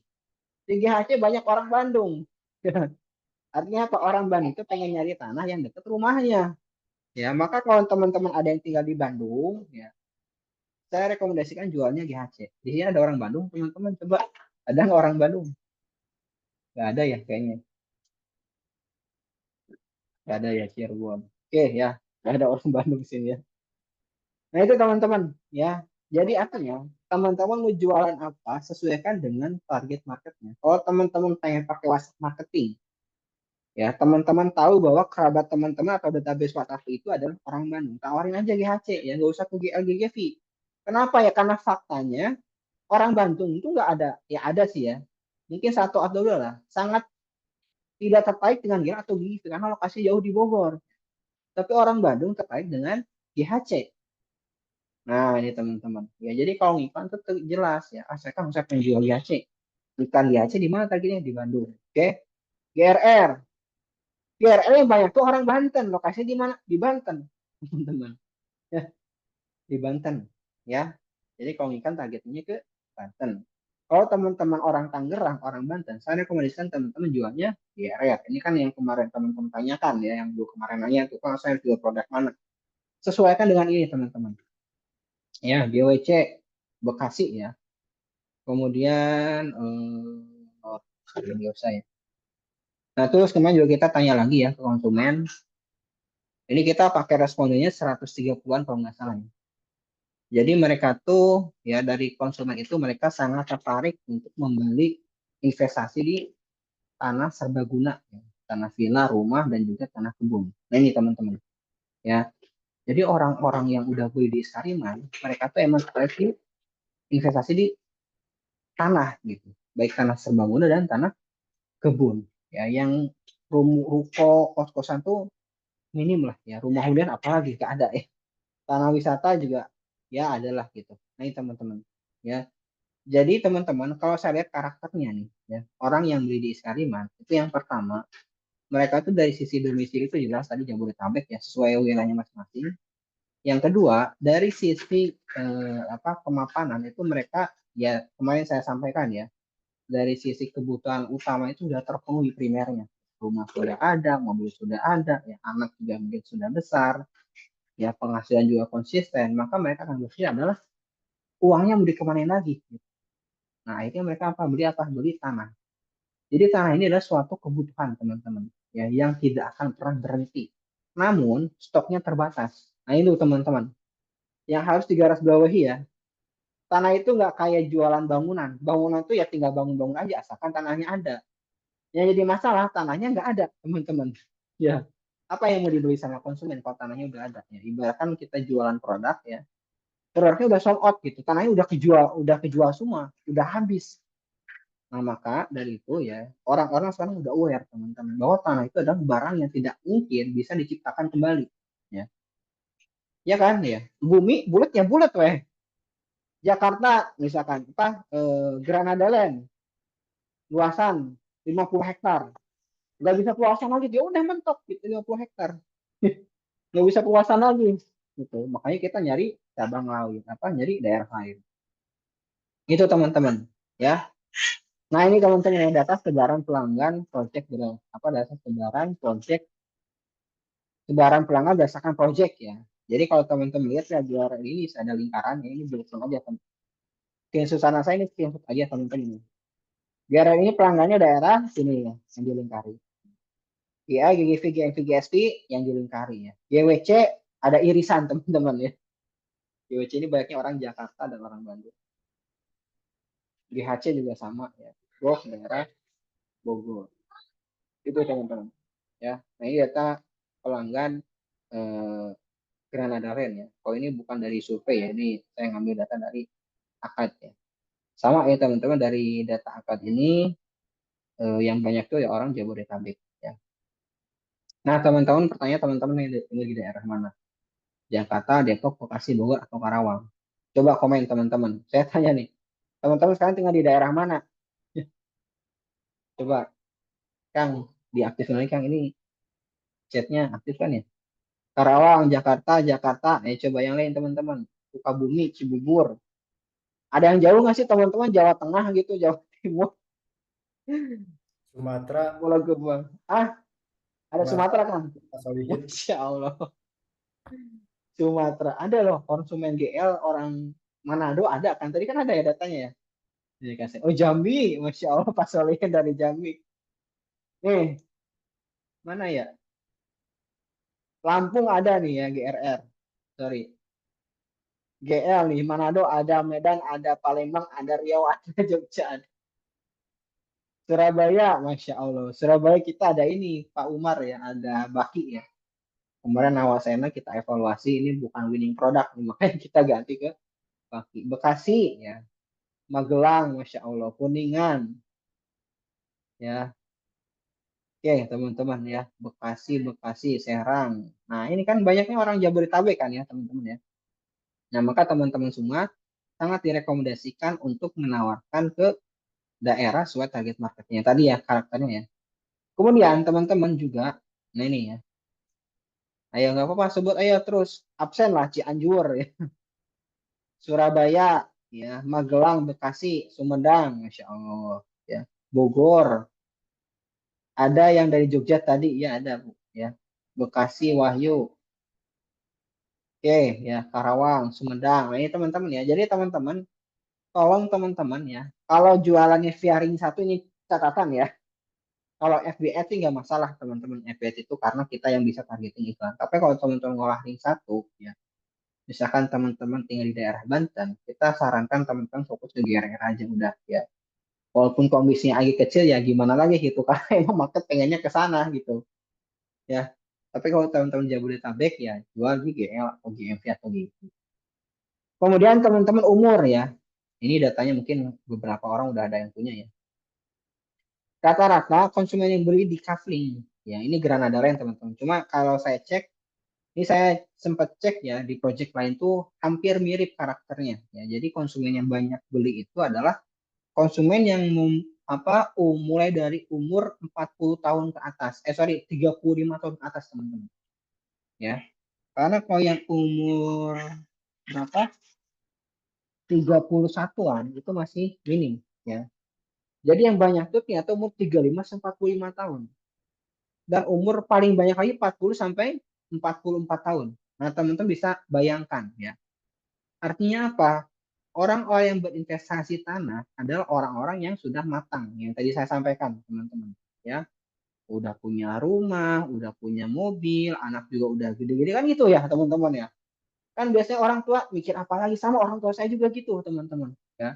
Di GHC banyak orang Bandung. Artinya apa? Orang Bandung itu pengen nyari tanah yang dekat rumahnya. Ya, maka kalau teman-teman ada yang tinggal di Bandung, ya, saya rekomendasikan jualnya GHC. Di sini ada orang Bandung, teman-teman coba ada nggak orang Bandung? Nggak ada ya kayaknya. Nggak ada ya Cirebon. Oke ya, nggak ada orang Bandung di sini ya. Nah itu teman-teman ya. Jadi artinya teman-teman mau jualan apa sesuaikan dengan target marketnya. Kalau teman-teman pengen pakai WhatsApp marketing, ya teman-teman tahu bahwa kerabat teman-teman atau database WhatsApp itu adalah orang Bandung. Tawarin aja GHC ya, nggak usah ke GL GGV. Kenapa ya? Karena faktanya orang Bandung itu nggak ada, ya ada sih ya. Mungkin satu atau dua lah. Sangat tidak tertarik dengan GL atau GGV karena lokasi jauh di Bogor. Tapi orang Bandung tertarik dengan GHC. Nah, ini teman-teman. Ya, jadi kalau ngiklan itu jelas ya. Ah, saya kan saya pengen jual GHC. Iklan GHC di mana targetnya? Di Bandung. Oke. GRR. GRR yang banyak tuh orang Banten. Lokasinya di mana? Di Banten. Teman-teman. Ya, di Banten. Ya. Jadi kalau ngiklan targetnya ke Banten. Kalau teman-teman orang Tangerang, orang Banten, saya rekomendasikan teman-teman jualnya GRR. Ini kan yang kemarin teman-teman tanyakan ya, yang dulu kemarin nanya tuh, kalau saya jual produk mana? Sesuaikan dengan ini teman-teman. Ya, GWC Bekasi ya. Kemudian oh, ini nggak usah ya. Nah, terus kemarin juga kita tanya lagi ya ke konsumen. Ini kita pakai respondennya 130-an kalau nggak salah ya. Jadi mereka tuh ya dari konsumen itu mereka sangat tertarik untuk membeli investasi di tanah serbaguna, ya. Tanah villa, rumah dan juga tanah kebun. Nah ini teman-teman ya. Jadi orang-orang yang udah beli di Sariman, mereka tuh emang tertarik di investasi di tanah gitu, baik tanah serbaguna dan tanah kebun. Ya, yang ruko kos-kosan tuh minim lah ya. Rumah hunian apalagi gak ada ya. Tanah wisata juga ya adalah gitu. Nah ini teman-teman ya. Jadi teman-teman kalau saya lihat karakternya nih ya, orang yang beli di Iskariman itu yang pertama mereka tuh dari sisi domisili itu jelas tadi Jabodetabek ya sesuai wilayahnya masing-masing. Yang kedua dari sisi kemapanan itu mereka ya kemarin saya sampaikan ya dari sisi kebutuhan utama itu sudah terpenuhi primernya. Rumah sudah ada, mobil sudah ada, ya anak juga mungkin sudah besar, ya penghasilan juga konsisten, maka mereka akan berpikir adalah uangnya mau dikemanain lagi. Nah akhirnya mereka apa? Beli apa? Beli tanah. Jadi tanah ini adalah suatu kebutuhan teman-teman, ya yang tidak akan pernah berhenti. namun stoknya terbatas. Nah itu teman-teman, yang harus digarisbawahi ya. Tanah itu nggak kayak jualan bangunan. Bangunan itu ya tinggal bangun-bangun aja, asalkan tanahnya ada. Yang jadi masalah, tanahnya nggak ada, teman-teman. Ya, apa yang mau dibeli sama konsumen kalau tanahnya udah ada? Ya, ibaratkan kita jualan produk ya, produknya udah sold out gitu, tanahnya udah kejual semua, udah habis. Nah, maka dari itu ya, orang-orang sekarang udah aware, teman-teman, bahwa tanah itu adalah barang yang tidak mungkin bisa diciptakan kembali. Ya, ya kan ya. Bumi bulat ya bulat weh. Jakarta misalkan apa Granada Land luasan 50 hektar. Nggak bisa luasan lagi, dia udah mentok gitu 50 hektar. Nggak bisa luasan lagi gitu. Makanya kita nyari cabang lain, apa nyari daerah lain. Itu teman-teman ya. Nah, ini teman-teman ya, data sebaran pelanggan project gitu. Apa data sebaran pelanggan berdasarkan project ya. Jadi kalau teman-teman lihat ya di area ini ada lingkaran ya, ini belum aja teman. Screenshot sana saya ini screenshot aja teman-teman. Di area ini pelanggannya daerah sini ya, yang dilingkari. GA, GGV, GMV, GSP yang dilingkari ya. GWC ada irisan teman-teman ya. GWC ini banyaknya orang Jakarta dan orang Bandung. GHC juga sama ya. Blok daerah Bogor. Itu teman-teman ya. Nah, ini data pelanggan eh, Granada Land ya. Kalau ini bukan dari survei ya, ini saya ngambil data dari akad ya. Sama ya teman-teman, dari data akad ini yang banyak tuh ya orang Jabodetabek ya. Nah, teman-teman pertanyaan teman-teman yang tinggal di daerah mana? Jakarta, Depok, Bekasi, Bogor, atau Karawang? Coba komen teman-teman. Saya tanya nih, teman-teman sekarang tinggal di daerah mana? Coba, Kang, diaktifkan lagi Kang, ini chatnya aktif kan ya? Karawang, Jakarta, Jakarta. Coba yang lain teman-teman. Sukabumi, Cibubur. Ada yang jauh nggak sih teman-teman? Jawa Tengah gitu, Jawa Timur, Sumatera, Pulau Gebang. Ah, ada Sumatera Sumatera, kan? Pak Solihin. Masya Allah. Sumatera. Ada loh konsumen GL orang Manado ada kan? Tadi kan ada ya datanya ya. Jadi kasih. Oh Jambi, Masya Allah Pak Solihin dari Jambi. Nih, mana ya? Lampung ada nih ya GRR. Sorry. GL nih, Manado ada, Medan ada, Palembang ada, Riau ada, Jogja ada. Surabaya, Masya Allah. Surabaya kita ada ini, Pak Umar ya, ada Baki ya. Kemarin Nawasena kita evaluasi, ini bukan winning product, makanya kita ganti ke Baki. Bekasi ya, Magelang, Masya Allah. Kuningan ya. Oke, teman-teman ya. Bekasi, Bekasi, Serang. Nah, ini kan banyaknya orang Jabodetabek kan ya, teman-teman ya. Nah, maka teman-teman semua sangat direkomendasikan untuk menawarkan ke daerah sesuai target marketnya tadi ya, karakternya ya. Kemudian teman-teman juga, nah ini ya, ayo nggak apa-apa sebut ayo terus, absen lah Cianjur ya, Surabaya ya, Magelang, Bekasi, Sumedang, Masya Allah ya, Bogor, ada yang dari Jogja tadi ya ada Bu ya, Bekasi, Wahyu, oke ya, Karawang, Sumedang. Nah, ini teman-teman ya. Jadi teman-teman, tolong teman-teman ya, kalau jualannya via ring satu ini catatan ya. Kalau FB Ads sih nggak masalah teman-teman, FB Ads itu karena kita yang bisa targeting iklan. Tapi kalau teman-teman ngolah ring satu ya, misalkan teman-teman tinggal di daerah Banten, kita sarankan teman-teman fokus ke GRR aja udah ya. Walaupun komisinya agak kecil ya gimana lagi gitu karena emang market pengennya ke sana gitu ya. Tapi kalau teman-teman Jabodetabek ya jual di GL atau GMV atau gitu. Kemudian teman-teman umur ya. Ini datanya mungkin beberapa orang udah ada yang punya ya. Rata-rata konsumen yang beli di Kafling ya ini Granada Land teman-teman. Cuma kalau saya cek, ini saya sempat cek ya di project lain tuh hampir mirip karakternya ya. Jadi konsumen yang banyak beli itu adalah konsumen yang mulai dari umur 40 tahun ke atas. Sorry, 35 tahun ke atas teman-teman. Ya. Karena kalau yang umur berapa? 31-an itu masih minim ya. Jadi yang banyak tuh ternyata umur 35 sampai 45 tahun. Dan umur paling banyak lagi 40 sampai 44 tahun. Nah, teman-teman bisa bayangkan ya. Artinya apa? Orang-orang yang berinvestasi tanah adalah orang-orang yang sudah matang, yang tadi saya sampaikan, teman-teman. Ya, udah punya rumah, udah punya mobil, anak juga udah gede-gede kan gitu ya teman-teman ya. Kan biasanya orang tua mikir apa lagi, sama orang tua saya juga gitu teman-teman ya.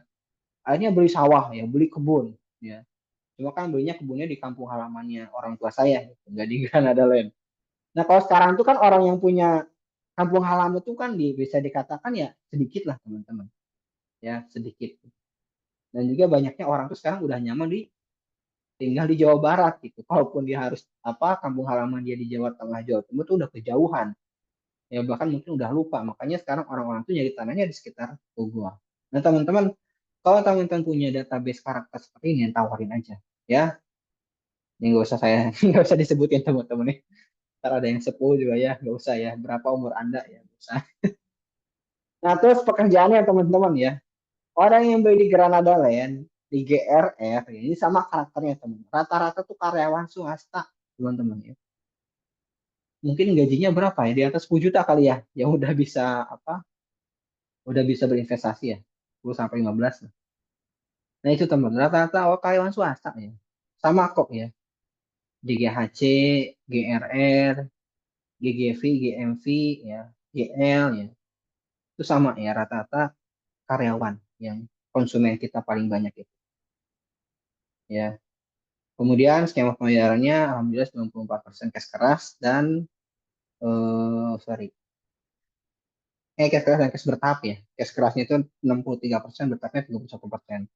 Akhirnya beli sawah ya, beli kebun ya. Cuma kan belinya kebunnya di kampung halamannya orang tua saya, gitu, nggak di Granada Land. Nah kalau sekarang tuh kan orang yang punya kampung halaman tuh kan bisa dikatakan ya sedikit lah teman-teman ya, sedikit. Dan juga banyaknya orang tuh sekarang udah nyaman tinggal di Jawa Barat gitu. Kalaupun dia harus apa kampung halaman dia di Jawa Tengah, Jawa Timur tuh udah kejauhan. Ya bahkan mungkin udah lupa. Makanya sekarang orang-orang tuh nyari tanahnya di sekitar Bogor. Nah teman-teman, kalau teman-teman punya database karakter seperti ini, tawarin aja ya. Ini nggak usah saya nggak usah disebutin teman-teman nih. Ntar ada yang 10 juga ya, nggak usah ya. Berapa umur Anda ya, nggak usah. Nah terus pekerjaannya teman-teman ya. Orang yang beli di Granada Land, di GRF, ya, ini sama karakternya teman. Rata-rata tuh karyawan swasta teman-teman ya. Mungkin gajinya berapa ya? Di atas 10 juta kali ya. Yang udah bisa apa? Udah bisa berinvestasi ya. 10 sampai 15. Nah, itu teman. Rata-rata karyawan swasta ya. Sama kok ya. DGHC, GRR, GGV, GMV ya, GL ya. Itu sama ya rata-rata karyawan yang konsumen kita paling banyak itu ya. Kemudian skema pembayarannya alhamdulillah 94% cash keras dan sorry, cash keras dan cash bertahap ya. Cash kerasnya itu 63%, bertahapnya 31%.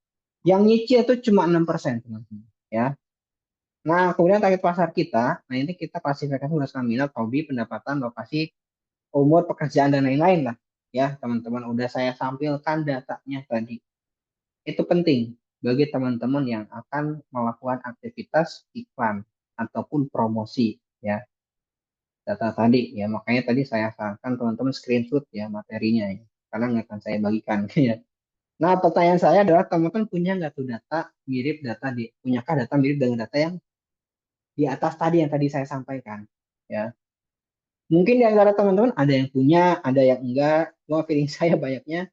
Yang nyicil itu cuma 6% teman-teman ya. Nah, kemudian target pasar kita, nah ini kita klasifikasi berdasarkan minat, hobi, pendapatan, lokasi, umur, pekerjaan dan lain-lain lah ya, teman-teman. Udah saya sampilkan datanya tadi. Itu penting bagi teman-teman yang akan melakukan aktivitas iklan ataupun promosi ya. Data tadi ya, makanya tadi saya sarankan teman-teman screenshot ya materinya ya, karena nggak akan saya bagikan ya. Nah pertanyaan saya adalah teman-teman punya nggak tuh data mirip data di punyakah data mirip dengan data yang di atas tadi yang tadi saya sampaikan ya. Mungkin di antara teman-teman ada yang punya, ada yang enggak, cuma feeling saya banyaknya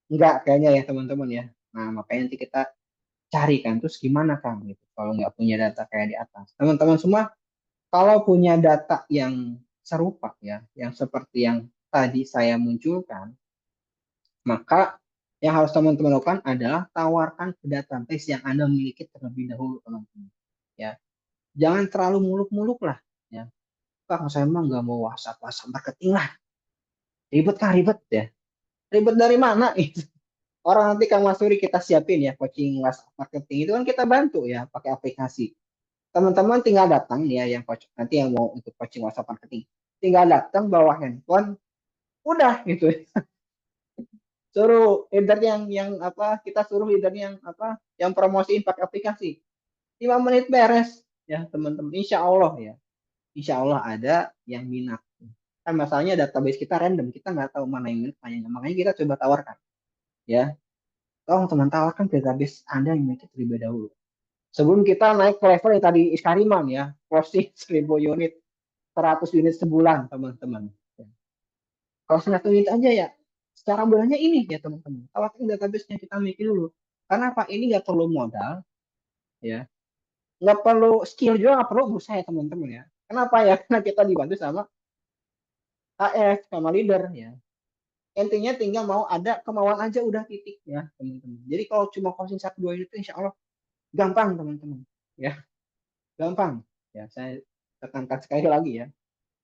enggak kayaknya ya teman-teman ya. Nah makanya nanti kita cari kan terus gimana Kang gitu kalau nggak punya data kayak di atas. Teman-teman semua kalau punya data yang serupa ya, yang seperti yang tadi saya munculkan, maka yang harus teman-teman lakukan adalah tawarkan ke database yang Anda miliki terlebih dahulu, teman-teman. Ya, jangan terlalu muluk-muluk lah. Ya, Kak, saya emang nggak mau WhatsApp, WhatsApp marketing lah. Ribet kah ribet ya? Ribet dari mana? Orang nanti Kang Masuri kita siapin ya coaching WhatsApp marketing itu kan kita bantu ya pakai aplikasi. Teman-teman tinggal datang ya yang coach nanti yang mau untuk coaching WhatsApp marketing. Tinggal datang bawa handphone, udah gitu. Suruh leader yang apa kita suruh leader yang apa yang promosiin pakai aplikasi. 5 menit beres ya teman-teman. Insya Allah ada yang minat. Kan masalahnya database kita random, kita nggak tahu mana yang minat, mana yang enggak. Makanya kita coba tawarkan ya. Tolong teman tawarkan ke database Anda yang minat terlebih dahulu. Sebelum kita naik ke level yang tadi Iskariman ya, closing 1000 unit, 100 unit sebulan teman-teman. Kalau 100 unit aja ya, secara bulannya ini ya teman-teman. Tawarkan database-nya kita miliki dulu. Karena apa? Ini nggak perlu modal, ya. Nggak perlu skill juga, nggak perlu berusaha ya teman-teman ya. Kenapa ya? Karena kita dibantu sama AF, sama leader ya. Intinya tinggal mau ada kemauan aja udah titik ya teman-teman. Jadi kalau cuma closing 1-2 unit itu insya Allah gampang teman-teman. Ya, gampang. Ya, saya tekankan sekali lagi ya.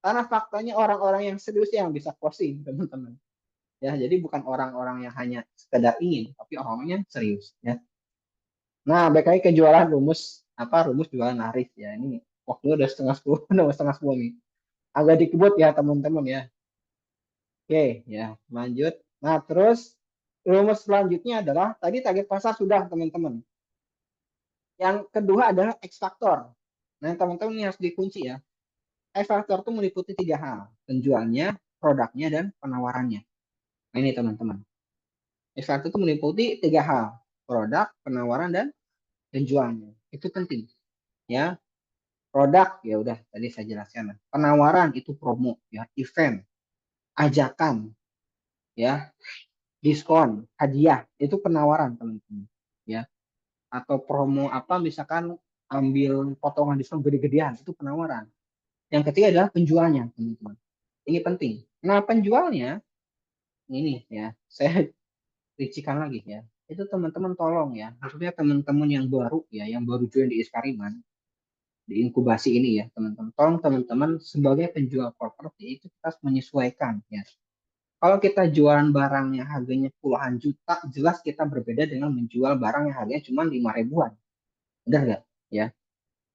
Karena faktanya orang-orang yang serius yang bisa closing teman-teman. Ya, jadi bukan orang-orang yang hanya sekedar ingin, tapi orang-orang yang serius ya. Nah, baik lagi ke jualan rumus jualan laris ya. Ini waktunya udah setengah 10, udah setengah 10 nih. Agak dikebut ya teman-teman ya. Oke, ya, lanjut. Nah, terus rumus selanjutnya adalah tadi target pasar sudah teman-teman. Yang kedua adalah X factor. Nah, teman-teman ini harus dikunci ya. X factor itu meliputi 3 hal, penjualnya, produknya, dan penawarannya. Nah, ini teman-teman. X factor itu meliputi 3 hal, produk, penawaran, dan penjualnya. Itu penting ya. Produk ya udah tadi saya jelaskan. Penawaran itu promo ya, event, ajakan ya, diskon, hadiah itu penawaran teman-teman ya. Atau promo apa misalkan ambil potongan diskon gede-gedean, itu penawaran. Yang ketiga adalah penjualnya, teman-teman. Ini penting. Nah, penjualnya ini ya, saya ricikan lagi ya. Itu teman-teman tolong ya, maksudnya teman-teman yang baru ya, yang baru join di Iskariman, di inkubasi ini ya, teman-teman. Tolong teman-teman sebagai penjual properti itu kita harus menyesuaikan ya. Kalau kita jualan barang yang harganya puluhan juta, jelas kita berbeda dengan menjual barang yang harganya cuma 5 ribuan. Udah nggak? Ya.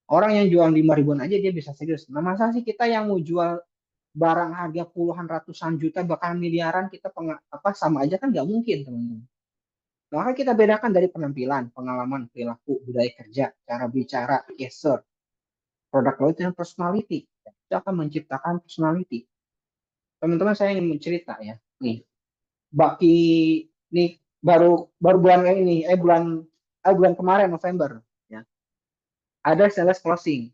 Orang yang jual 5 ribuan aja dia bisa serius. Nah, masa sih kita yang mau jual barang harga puluhan ratusan juta bahkan miliaran kita sama aja kan nggak mungkin, teman-teman. Maka kita bedakan dari penampilan, pengalaman, perilaku, budaya kerja, cara bicara, gesture, produk laut dan personality. Kita akan menciptakan personality. Teman-teman saya ingin mencerita ya. Nih, Baki nih baru baru bulan ini bulan kemarin November ya. Ada sales closing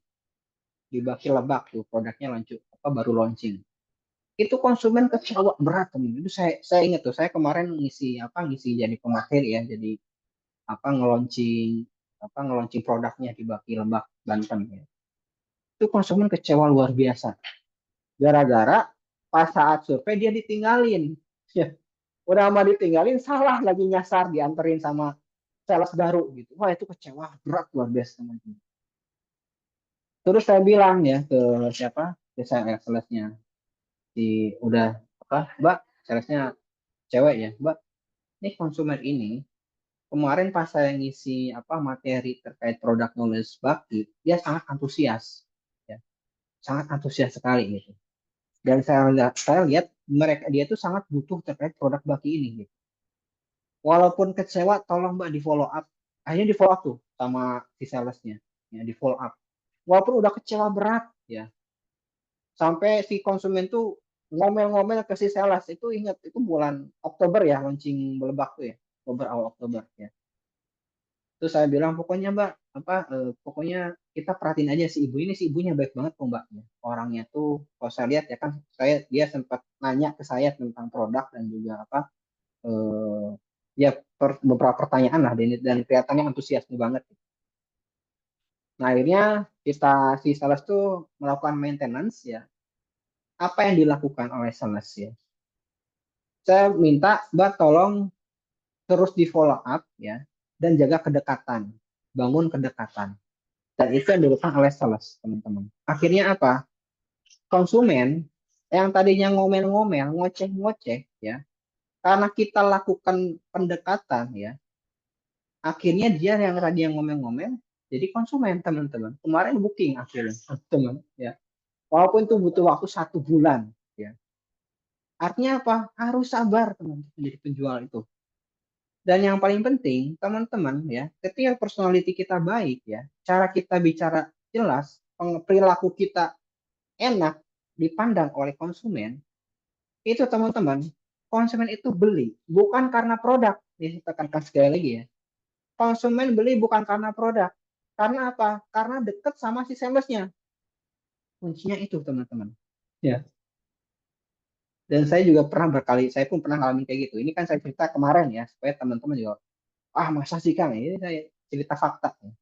di Baki Lebak tuh produknya baru launching. Itu konsumen kecewa berat, teman. Itu saya ingat tuh, saya kemarin ngisi jadi pemateri ya, jadi nge-launching nge-launching produknya di Baki Lebak Banten ya. Itu konsumen kecewa luar biasa. Gara-gara pas saat survei dia ditinggalin. Ya, udah sama ditinggalin salah lagi nyasar dianterin sama sales baru gitu. Wah, itu kecewa berat luar biasa, teman-teman. Terus saya bilang ya ke siapa? Ke salesnya. Udah Mbak, salesnya cewek ya, Mbak. Ini konsumen ini kemarin pas saya ngisi materi terkait produk knowledge Bakti, dia sangat antusias, ya, sangat antusias sekali gitu. Dan saya lihat mereka dia tuh sangat butuh terkait produk Bakti ini. Gitu. Walaupun kecewa, tolong Mbak di follow up. Akhirnya di follow up tuh sama si salesnya, ya di follow up. Walaupun udah kecewa berat, ya, sampai si konsumen tuh ngomel-ngomel ke si sales itu ingat itu bulan Oktober ya launching Lebak tuh ya, Oktober awal Oktober ya. Terus saya bilang pokoknya Mbak pokoknya kita perhatiin aja si ibu ini, si ibunya baik banget kok Mbak. Orangnya tuh kalau saya lihat ya kan dia sempat nanya ke saya tentang produk dan juga eh, ya beberapa pertanyaan lah dan kelihatannya antusiasme banget. Nah akhirnya si sales tuh melakukan maintenance ya. Apa yang dilakukan oleh sales ya? Saya minta Mbak tolong terus di follow up ya dan jaga kedekatan, bangun kedekatan. Dan itu yang dilakukan oleh sales, teman-teman. Akhirnya apa? Konsumen yang tadinya ngomel-ngomel, ngoceh-ngoceh, ya, karena kita lakukan pendekatan, ya, akhirnya dia yang tadi yang ngomel-ngomel, jadi konsumen, teman-teman. Kemarin booking akhirnya, teman, ya. Walaupun itu butuh waktu 1 bulan, ya. Artinya apa? Harus sabar, teman-teman, jadi penjual itu. Dan yang paling penting, teman-teman, ya, ketika personality kita baik, ya, cara kita bicara jelas, perilaku kita enak dipandang oleh konsumen, itu teman-teman, konsumen itu beli bukan karena produk. Ini saya tekankan sekali lagi ya. Konsumen beli bukan karena produk. Karena apa? Karena deket sama si salesnya. Kuncinya itu teman-teman. Ya. Dan saya pun pernah ngalamin kayak gitu. Ini kan saya cerita kemarin ya, supaya teman-teman juga, masa sih Kang? Ini saya cerita fakta. Ya.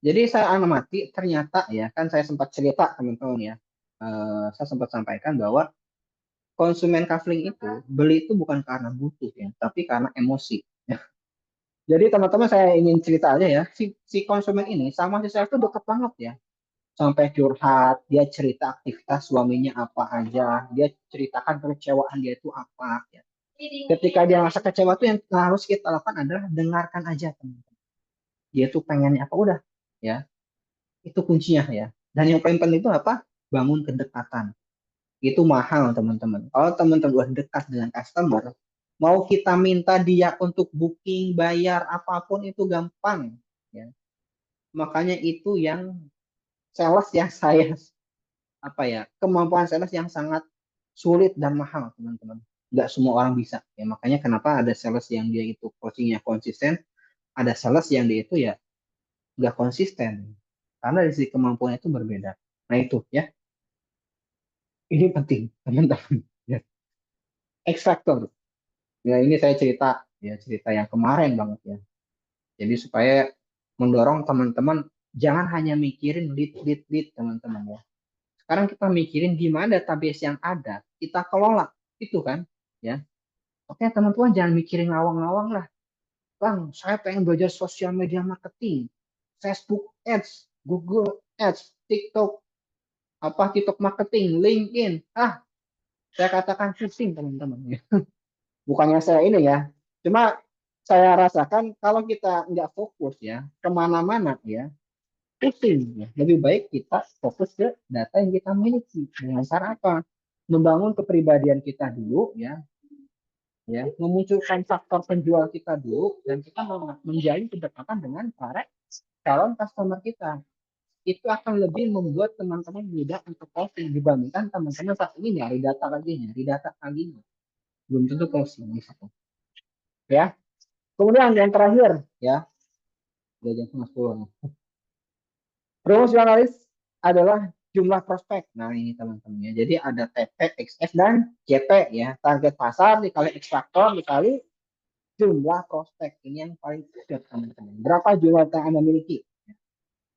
Jadi saya amati ternyata ya, kan saya sempat cerita teman-teman ya. Saya sempat sampaikan bahwa konsumen kafling itu beli itu bukan karena butuh ya, tapi karena emosi. Ya. Jadi teman-teman saya ingin cerita aja ya, si konsumen ini sama si saya itu dekat banget ya. Sampai curhat, dia cerita aktivitas suaminya apa aja, dia ceritakan kekecewaan dia itu apa. Ya. Ketika dia merasa kecewa tuh yang harus kita lakukan adalah dengarkan aja teman-teman. Dia tuh pengennya apa udah, ya itu kuncinya ya. Dan yang paling penting itu apa? Bangun kedekatan. Itu mahal teman-teman. Kalau teman-teman udah dekat dengan customer, mau kita minta dia untuk booking, bayar apapun itu gampang. Ya. Makanya itu yang sales yang saya kemampuan sales yang sangat sulit dan mahal teman-teman. Nggak semua orang bisa. Ya makanya kenapa ada sales yang dia itu coachingnya konsisten, ada sales yang dia itu ya nggak konsisten. Karena dari sisi kemampuan itu berbeda. Nah itu ya, ini penting teman-teman. Ya. X factor. Ya ini saya cerita yang kemarin banget ya. Jadi supaya mendorong teman-teman jangan hanya mikirin lead teman-teman ya. Sekarang kita mikirin gimana database yang ada kita kelola itu kan ya. Oke teman-teman jangan mikirin ngawang-ngawang lah. Bang, saya pengen belajar sosial media marketing, Facebook Ads, Google Ads, TikTok, TikTok marketing, LinkedIn. Saya katakan pusing teman-teman ya. Bukannya saya ini ya, cuma saya rasakan kalau kita nggak fokus ya kemana-mana ya, pusing ya. Lebih baik kita fokus ke data yang kita miliki. Dengan cara apa? Membangun kepribadian kita dulu ya, memunculkan faktor penjual kita dulu, dan kita menjalin kedekatan dengan para calon customer kita. Itu akan lebih membuat teman-teman mudah untuk closing dibandingkan teman-teman saat ini nyari data lagi, belum tentu closing di situ. Ya. Kemudian yang terakhir ya, udah jam 10 nih. Rumus analis adalah jumlah prospek. Nah ini teman-teman ya. Jadi ada TP, XS dan JP ya. Target pasar dikali X faktor dikali jumlah prospek. Ini yang paling mudah teman-teman. Berapa jumlah yang Anda miliki?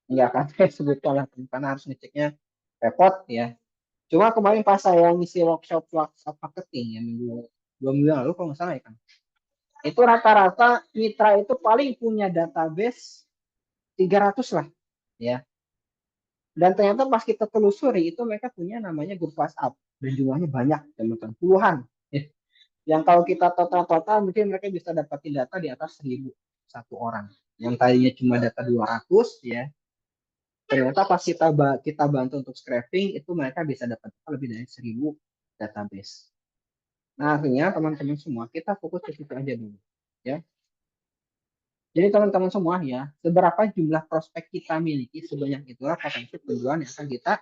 Enggak akan saya sebutkan lah karena harus ngeceknya repot ya. Cuma kemarin pas saya ngisi workshop marketing ya minggu 2 minggu lalu kalau nggak salah ya kan. Itu rata-rata mitra itu paling punya database 300 lah ya. Dan ternyata pas kita telusuri itu mereka punya namanya grup WhatsApp dan jumlahnya banyak teman-teman puluhan. Ya. Yang kalau kita total-total mungkin mereka bisa dapatin data di atas 1.000 satu orang. Yang tadinya cuma data 200 ya. Ternyata pas kita bantu untuk scraping itu mereka bisa dapat lebih dari 1.000 database. Nah, artinya teman-teman semua kita fokus ke situ aja dulu ya. Jadi teman-teman semua ya, seberapa jumlah prospek kita miliki sebanyak itulah potensi penjualan yang akan kita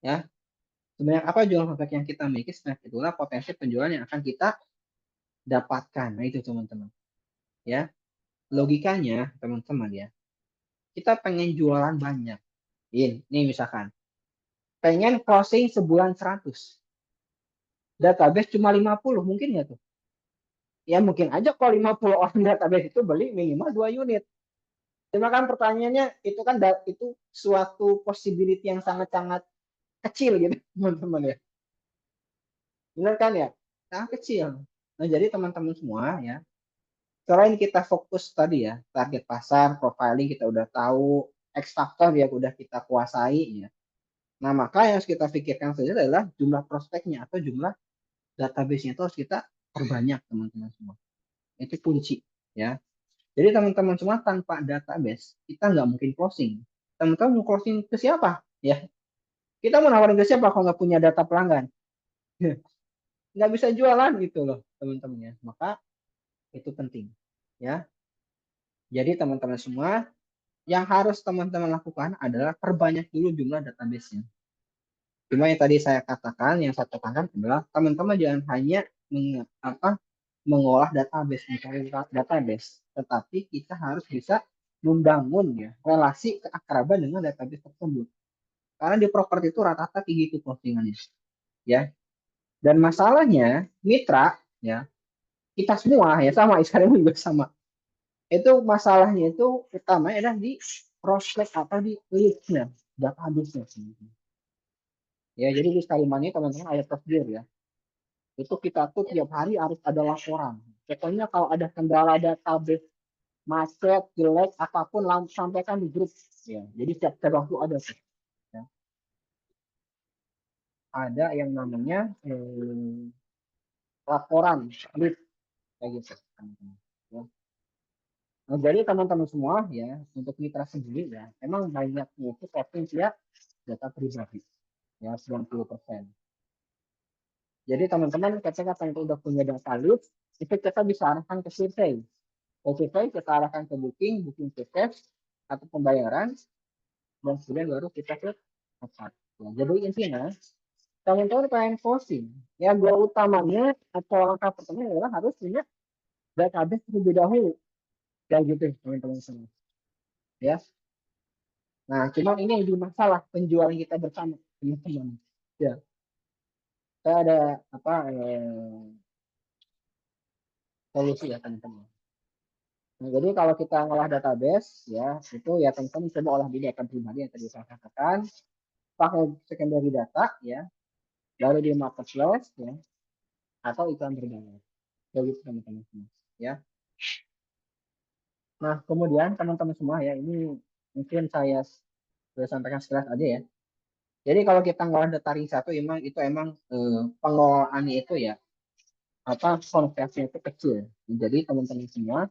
ya. Sebanyak apa jumlah prospek yang kita miliki sebanyak itulah potensi penjualan yang akan kita dapatkan. Nah, itu teman-teman. Ya. Logikanya teman-teman ya. Kita pengen jualan banyak. Ini misalkan pengen closing sebulan 100. Database cuma 50, mungkin nggak tuh? Ya mungkin aja kalau 50 orang database itu beli minimal 2 unit. Cuma kan pertanyaannya itu kan itu suatu possibility yang sangat-sangat kecil gitu teman-teman ya. Benar kan ya? Sangat kecil. Nah jadi teman-teman semua ya, selain kita fokus tadi ya, target pasar, profiling kita udah tahu, X factor ya udah kita kuasai ya. Nah maka yang harus kita pikirkan saja adalah jumlah prospeknya atau jumlah database-nya itu harus kita perbanyak teman-teman semua. Itu kunci ya. Jadi teman-teman semua tanpa database kita nggak mungkin closing. Teman-teman mau closing ke siapa? Ya, kita mau nawarin ke siapa kalau nggak punya data pelanggan? Nggak bisa jualan gitu loh teman-teman ya. Maka itu penting ya. Jadi teman-teman semua yang harus teman-teman lakukan adalah perbanyak dulu jumlah database-nya. Cuma yang tadi saya katakan, yang saya tekankan adalah teman-teman jangan hanya mengolah database, mencari database, tetapi kita harus bisa membangun ya relasi keakraban dengan database tersebut. Karena di properti itu rata-rata tinggi itu postingannya, ya. Dan masalahnya mitra, ya kita semua ya sama, Israel juga sama. Itu masalahnya itu utamanya adalah di prospek atau di leads-nya, database-nya. Ya, jadi di Kalimantan teman-teman ada prosedur ya. Itu kita tuh tiap hari harus ada laporan. Pokoknya kalau ada kendala database macet, jelek, apapun langsung sampaikan di grup. Ya, jadi setiap waktu ada tuh. Ya. Ada yang namanya laporan lead kayak gitu. Ya. Nah, jadi teman-teman semua ya untuk mitra sendiri ya, emang banyaknya itu posting ya data pribadi ya 90%. Jadi teman-teman ketika kita udah punya data lead, itu kita bisa arahkan ke survei. Ke survei kita arahkan ke booking ke cash atau pembayaran, dan kemudian baru kita ke pasar. Ya, jadi intinya teman-teman pengen closing, ya goal utamanya atau langkah pertama adalah harus punya database terlebih dahulu, kayak gitu teman-teman semua. Ya, nah cuma ini yang jadi masalah penjualan kita bersama teman-teman. Ya, saya ada solusi ya teman-teman. Nah, jadi kalau kita ngolah database ya itu ya teman-teman coba olah di data pribadi yang tadi saya katakan, pakai secondary data ya, lalu di marketplace ya atau iklan berbayar. Begitu teman-teman semua ya. Nah, kemudian teman-teman semua ya, ini mungkin saya sudah sampaikan sekilas aja ya. Jadi kalau kita ngolah data ring satu emang itu emang pengelolaannya itu ya apa konversinya itu kecil. Jadi teman-teman semua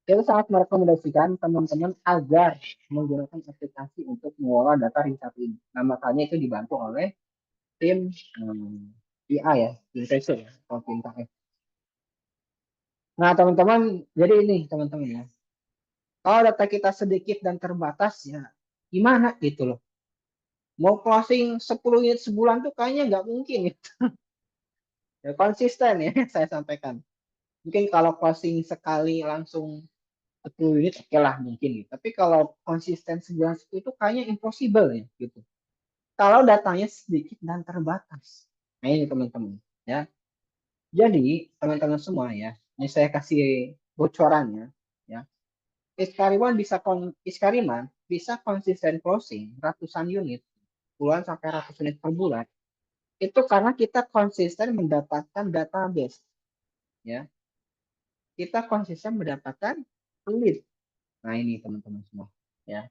kita sangat merekomendasikan teman-teman agar menggunakan aplikasi untuk mengolah data ring satu ini. Nah, makanya itu dibantu oleh tim IA ya, tim research ya, atau tim KF. Nah, teman-teman, jadi ini teman-teman ya. Kalau data kita sedikit dan terbatas ya gimana gitu loh. Mau closing 10 unit sebulan tuh kayaknya nggak mungkin gitu. Ya, konsisten ya saya sampaikan. Mungkin kalau closing sekali langsung 10 unit oke lah mungkin gitu. Tapi kalau konsisten sebulan itu kayaknya impossible ya gitu. Kalau datanya sedikit dan terbatas. Nah ini teman-teman ya. Jadi teman-teman semua ya, ini saya kasih bocorannya ya. Iskariman bisa konsisten closing ratusan unit, puluhan sampai ratus unit per bulan. Itu karena kita konsisten mendapatkan database ya. Kita konsisten mendapatkan lead. Nah, ini teman-teman semua ya.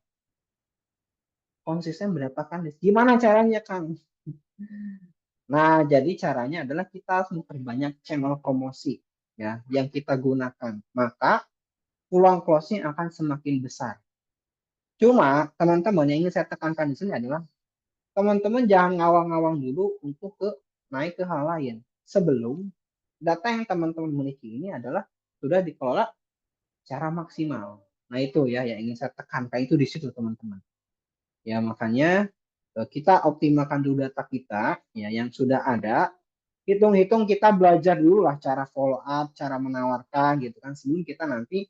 Konsisten mendapatkan lead. Gimana caranya, Kang? Nah, jadi caranya adalah kita harus memperbanyak channel promosi ya yang kita gunakan. Maka peluang closing akan semakin besar. Cuma teman-teman yang ingin saya tekankan di sini adalah teman-teman jangan ngawang-ngawang dulu untuk naik ke hal lain sebelum data yang teman-teman miliki ini adalah sudah dikelola secara maksimal. Nah itu ya yang ingin saya tekankan itu di situ teman-teman. Ya makanya kita optimalkan dulu data kita ya yang sudah ada. Hitung-hitung kita belajar dulu lah cara follow up, cara menawarkan gitu kan sebelum kita nanti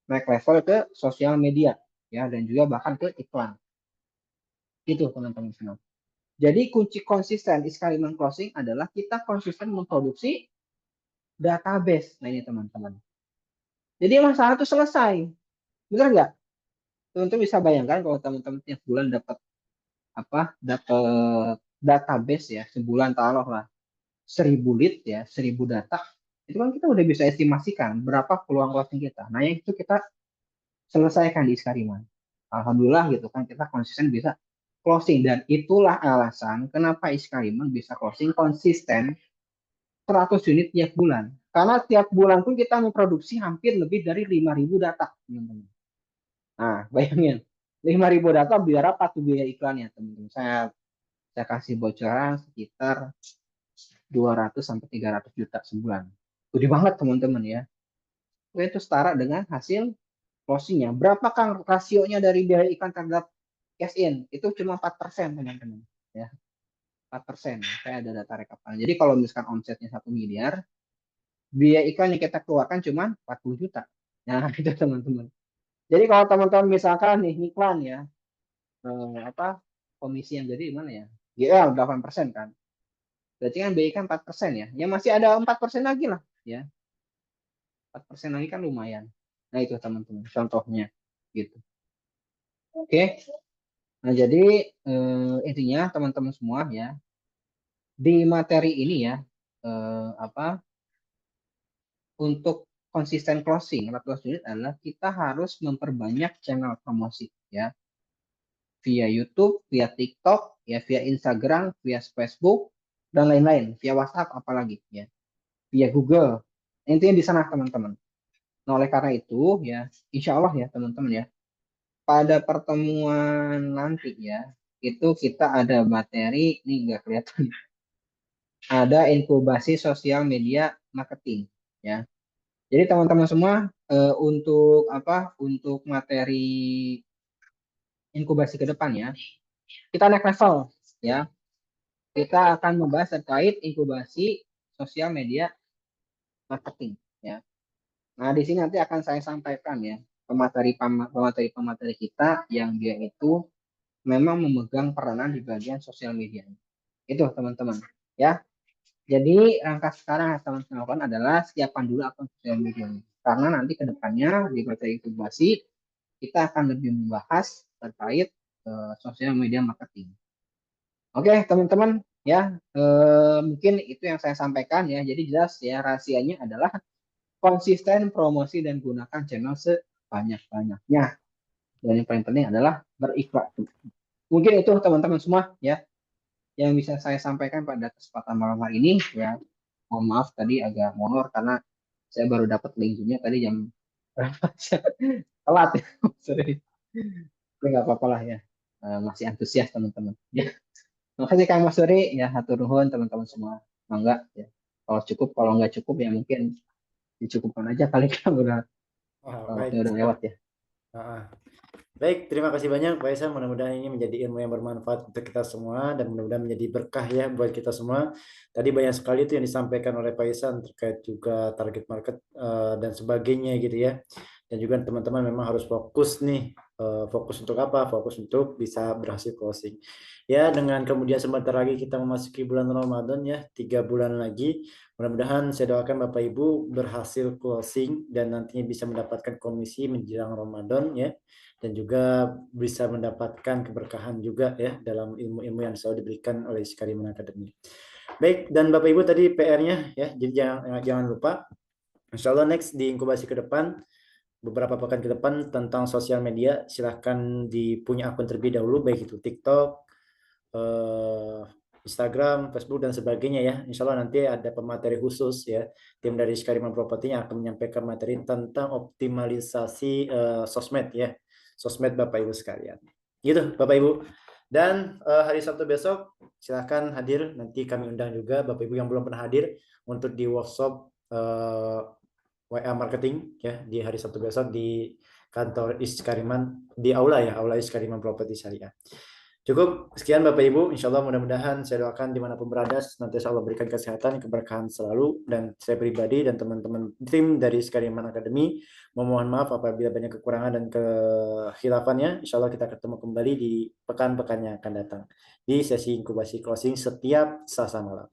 naik level ke sosial media ya dan juga bahkan ke iklan. Itu teman-teman semua. Jadi kunci konsisten Iskaliman Closing adalah kita konsisten memproduksi database. Nah ini teman-teman. Jadi masalah itu selesai. Benar nggak? Teman-teman bisa bayangkan kalau teman-teman tiap bulan dapat apa? Dapat database ya sebulan taruhlah 1.000 lead ya, 1.000 data. Itu kan kita udah bisa estimasikan berapa peluang closing kita. Nah yang itu kita selesaikan di Iskariman. Alhamdulillah gitu kan kita konsisten bisa closing dan itulah alasan kenapa Iskariman bisa closing konsisten 100 unit tiap bulan. Karena tiap bulan pun kita memproduksi hampir lebih dari 5.000 data, teman-teman. Nah, bayangin. 5.000 data biar apa tuh biaya iklannya, teman-teman. Saya kasih bocoran sekitar 200 sampai 300 juta sebulan. Gede banget, teman-teman ya. Itu setara dengan hasil closingnya. Berapa Kang rasionya dari biaya iklan terhadap cash in? Itu cuma 4%, teman-teman. Ya, 4%. Saya ada data rekapan. Jadi kalau misalkan omsetnya 1 miliar, biaya iklan yang kita keluarkan cuma 40 juta. Nah, itu teman-teman. Jadi kalau teman-teman misalkan nih iklan ya, apa komisi yang jadi mana ya? GL 8% kan. Berarti kan BI kan 4% ya. Ya masih ada 4% lagi lah ya. 4% lagi kan lumayan. Nah, itu teman-teman contohnya gitu. Oke. Nah, jadi intinya teman-teman semua ya, di materi ini ya apa untuk konsisten closing 14 unit adalah kita harus memperbanyak channel promosi ya via YouTube, via TikTok, ya via Instagram, via Facebook dan lain-lain, via WhatsApp apalagi ya, via Google. Intinya di sana teman-teman. Nah, oleh karena itu ya, insya Allah ya teman-teman ya, pada pertemuan nanti ya, itu kita ada materi, ini nggak kelihatan, ada inkubasi sosial media marketing ya. Jadi teman-teman semua untuk apa? Untuk materi inkubasi ke depan ya, kita naik level ya. Kita akan membahas terkait inkubasi sosial media marketing ya. Nah, di sini nanti akan saya sampaikan ya pemateri kita yang dia itu memang memegang peranan di bagian sosial media. Itu teman-teman ya. Jadi langkah sekarang yang teman-teman lakukan adalah siapkan dulu akun sosial media. karena nanti ke depannya di materi inkubasi kita akan lebih membahas terkait sosial media marketing. Oke, teman-teman, ya mungkin itu yang saya sampaikan ya. Jadi jelas ya rahasianya adalah konsisten promosi dan gunakan channel sebanyak-banyaknya. Dan yang paling penting adalah beriklan. Mungkin itu teman-teman semua ya yang bisa saya sampaikan pada kesempatan malam hari ini ya. Mohon maaf tadi agak molor karena saya baru dapat link Zoom-nya tadi jam berapa? Telat ya. Sorry. Tapi nggak apa-apa lah ya. Masih antusias teman-teman. Ya. Terima kasih Kang Mas Suri ya, hatur nuhun teman-teman semua. Mangga ya. Kalau cukup, kalau nggak cukup ya mungkin dicukupkan aja kali kan udah Baik. waktunya udah lewat ya. Baik, terima kasih banyak Pak Isa. Mudah-mudahan ini menjadi ilmu yang bermanfaat untuk kita semua dan mudah-mudahan menjadi berkah ya buat kita semua. Tadi banyak sekali itu yang disampaikan oleh Pak Isa terkait juga target market dan sebagainya gitu ya. Dan juga teman-teman memang harus fokus nih. Fokus untuk apa? Fokus untuk bisa berhasil closing. Ya, dengan kemudian sebentar lagi kita memasuki bulan Ramadan ya, 3 bulan lagi. Mudah-mudahan saya doakan Bapak Ibu berhasil closing dan nantinya bisa mendapatkan komisi menjelang Ramadan ya. Dan juga bisa mendapatkan keberkahan juga ya dalam ilmu-ilmu yang selalu diberikan oleh Iskariman Academy. Baik, dan Bapak Ibu tadi PR-nya ya, jadi jangan lupa insya Allah next di inkubasi ke depan beberapa pekan ke depan tentang sosial media, silahkan dipunya akun terlebih dahulu baik itu TikTok, Instagram, Facebook dan sebagainya ya. Insya Allah nanti ada pemateri khusus ya. Tim dari Iskariman Property yang akan menyampaikan materi tentang optimalisasi sosmed ya. Sosmed Bapak Ibu sekalian. Gitu Bapak Ibu. Dan hari Sabtu besok silahkan hadir. Nanti kami undang juga Bapak Ibu yang belum pernah hadir untuk di workshop WA marketing ya di hari Sabtu besok di kantor Iskariman di aula ya, aula Iskariman Property Syariah. Cukup sekian Bapak Ibu, insya Allah mudah-mudahan saya doakan dimanapun berada nanti Allah berikan kesehatan, keberkahan selalu dan saya pribadi dan teman-teman tim dari Iskariman Academy memohon maaf apabila banyak kekurangan dan kehilafannya. Insya Allah kita ketemu kembali di pekan-pekan yang akan datang di sesi inkubasi closing setiap Selasa malam.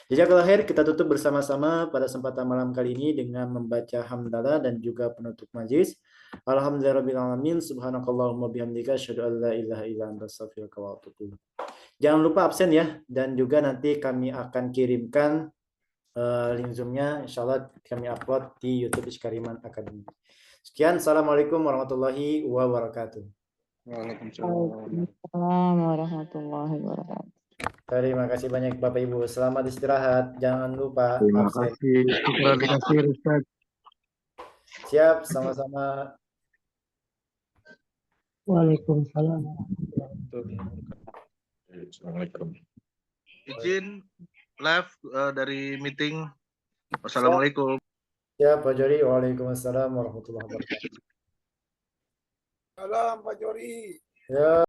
Jazakallahu khair, kita tutup bersama-sama pada kesempatan malam kali ini dengan membaca hamdalah dan juga penutup majlis. Alhamdulillahirabbil alamin, subhanakallahumma bihamdika asyhadu an la ilaha illa anta astaghfiruka wa atubu ilaik. Jangan lupa absen ya dan juga nanti kami akan kirimkan link Zoom-nya insyaallah kami upload di YouTube Iskariman Academy. Sekian, assalamualaikum warahmatullahi wabarakatuh. Waalaikumsalam warahmatullahi wabarakatuh. Terima kasih banyak Bapak Ibu. Selamat istirahat. Jangan lupa Terima absen. kasih. Terima kasih Ustaz. Siap, sama-sama. Waalaikumsalam. Assalamualaikum. Izin live dari meeting. Wassalamualaikum. Siap, Pak Jori. Waalaikumsalam warahmatullahi wabarakatuh. Salam Pak Jori. Ya.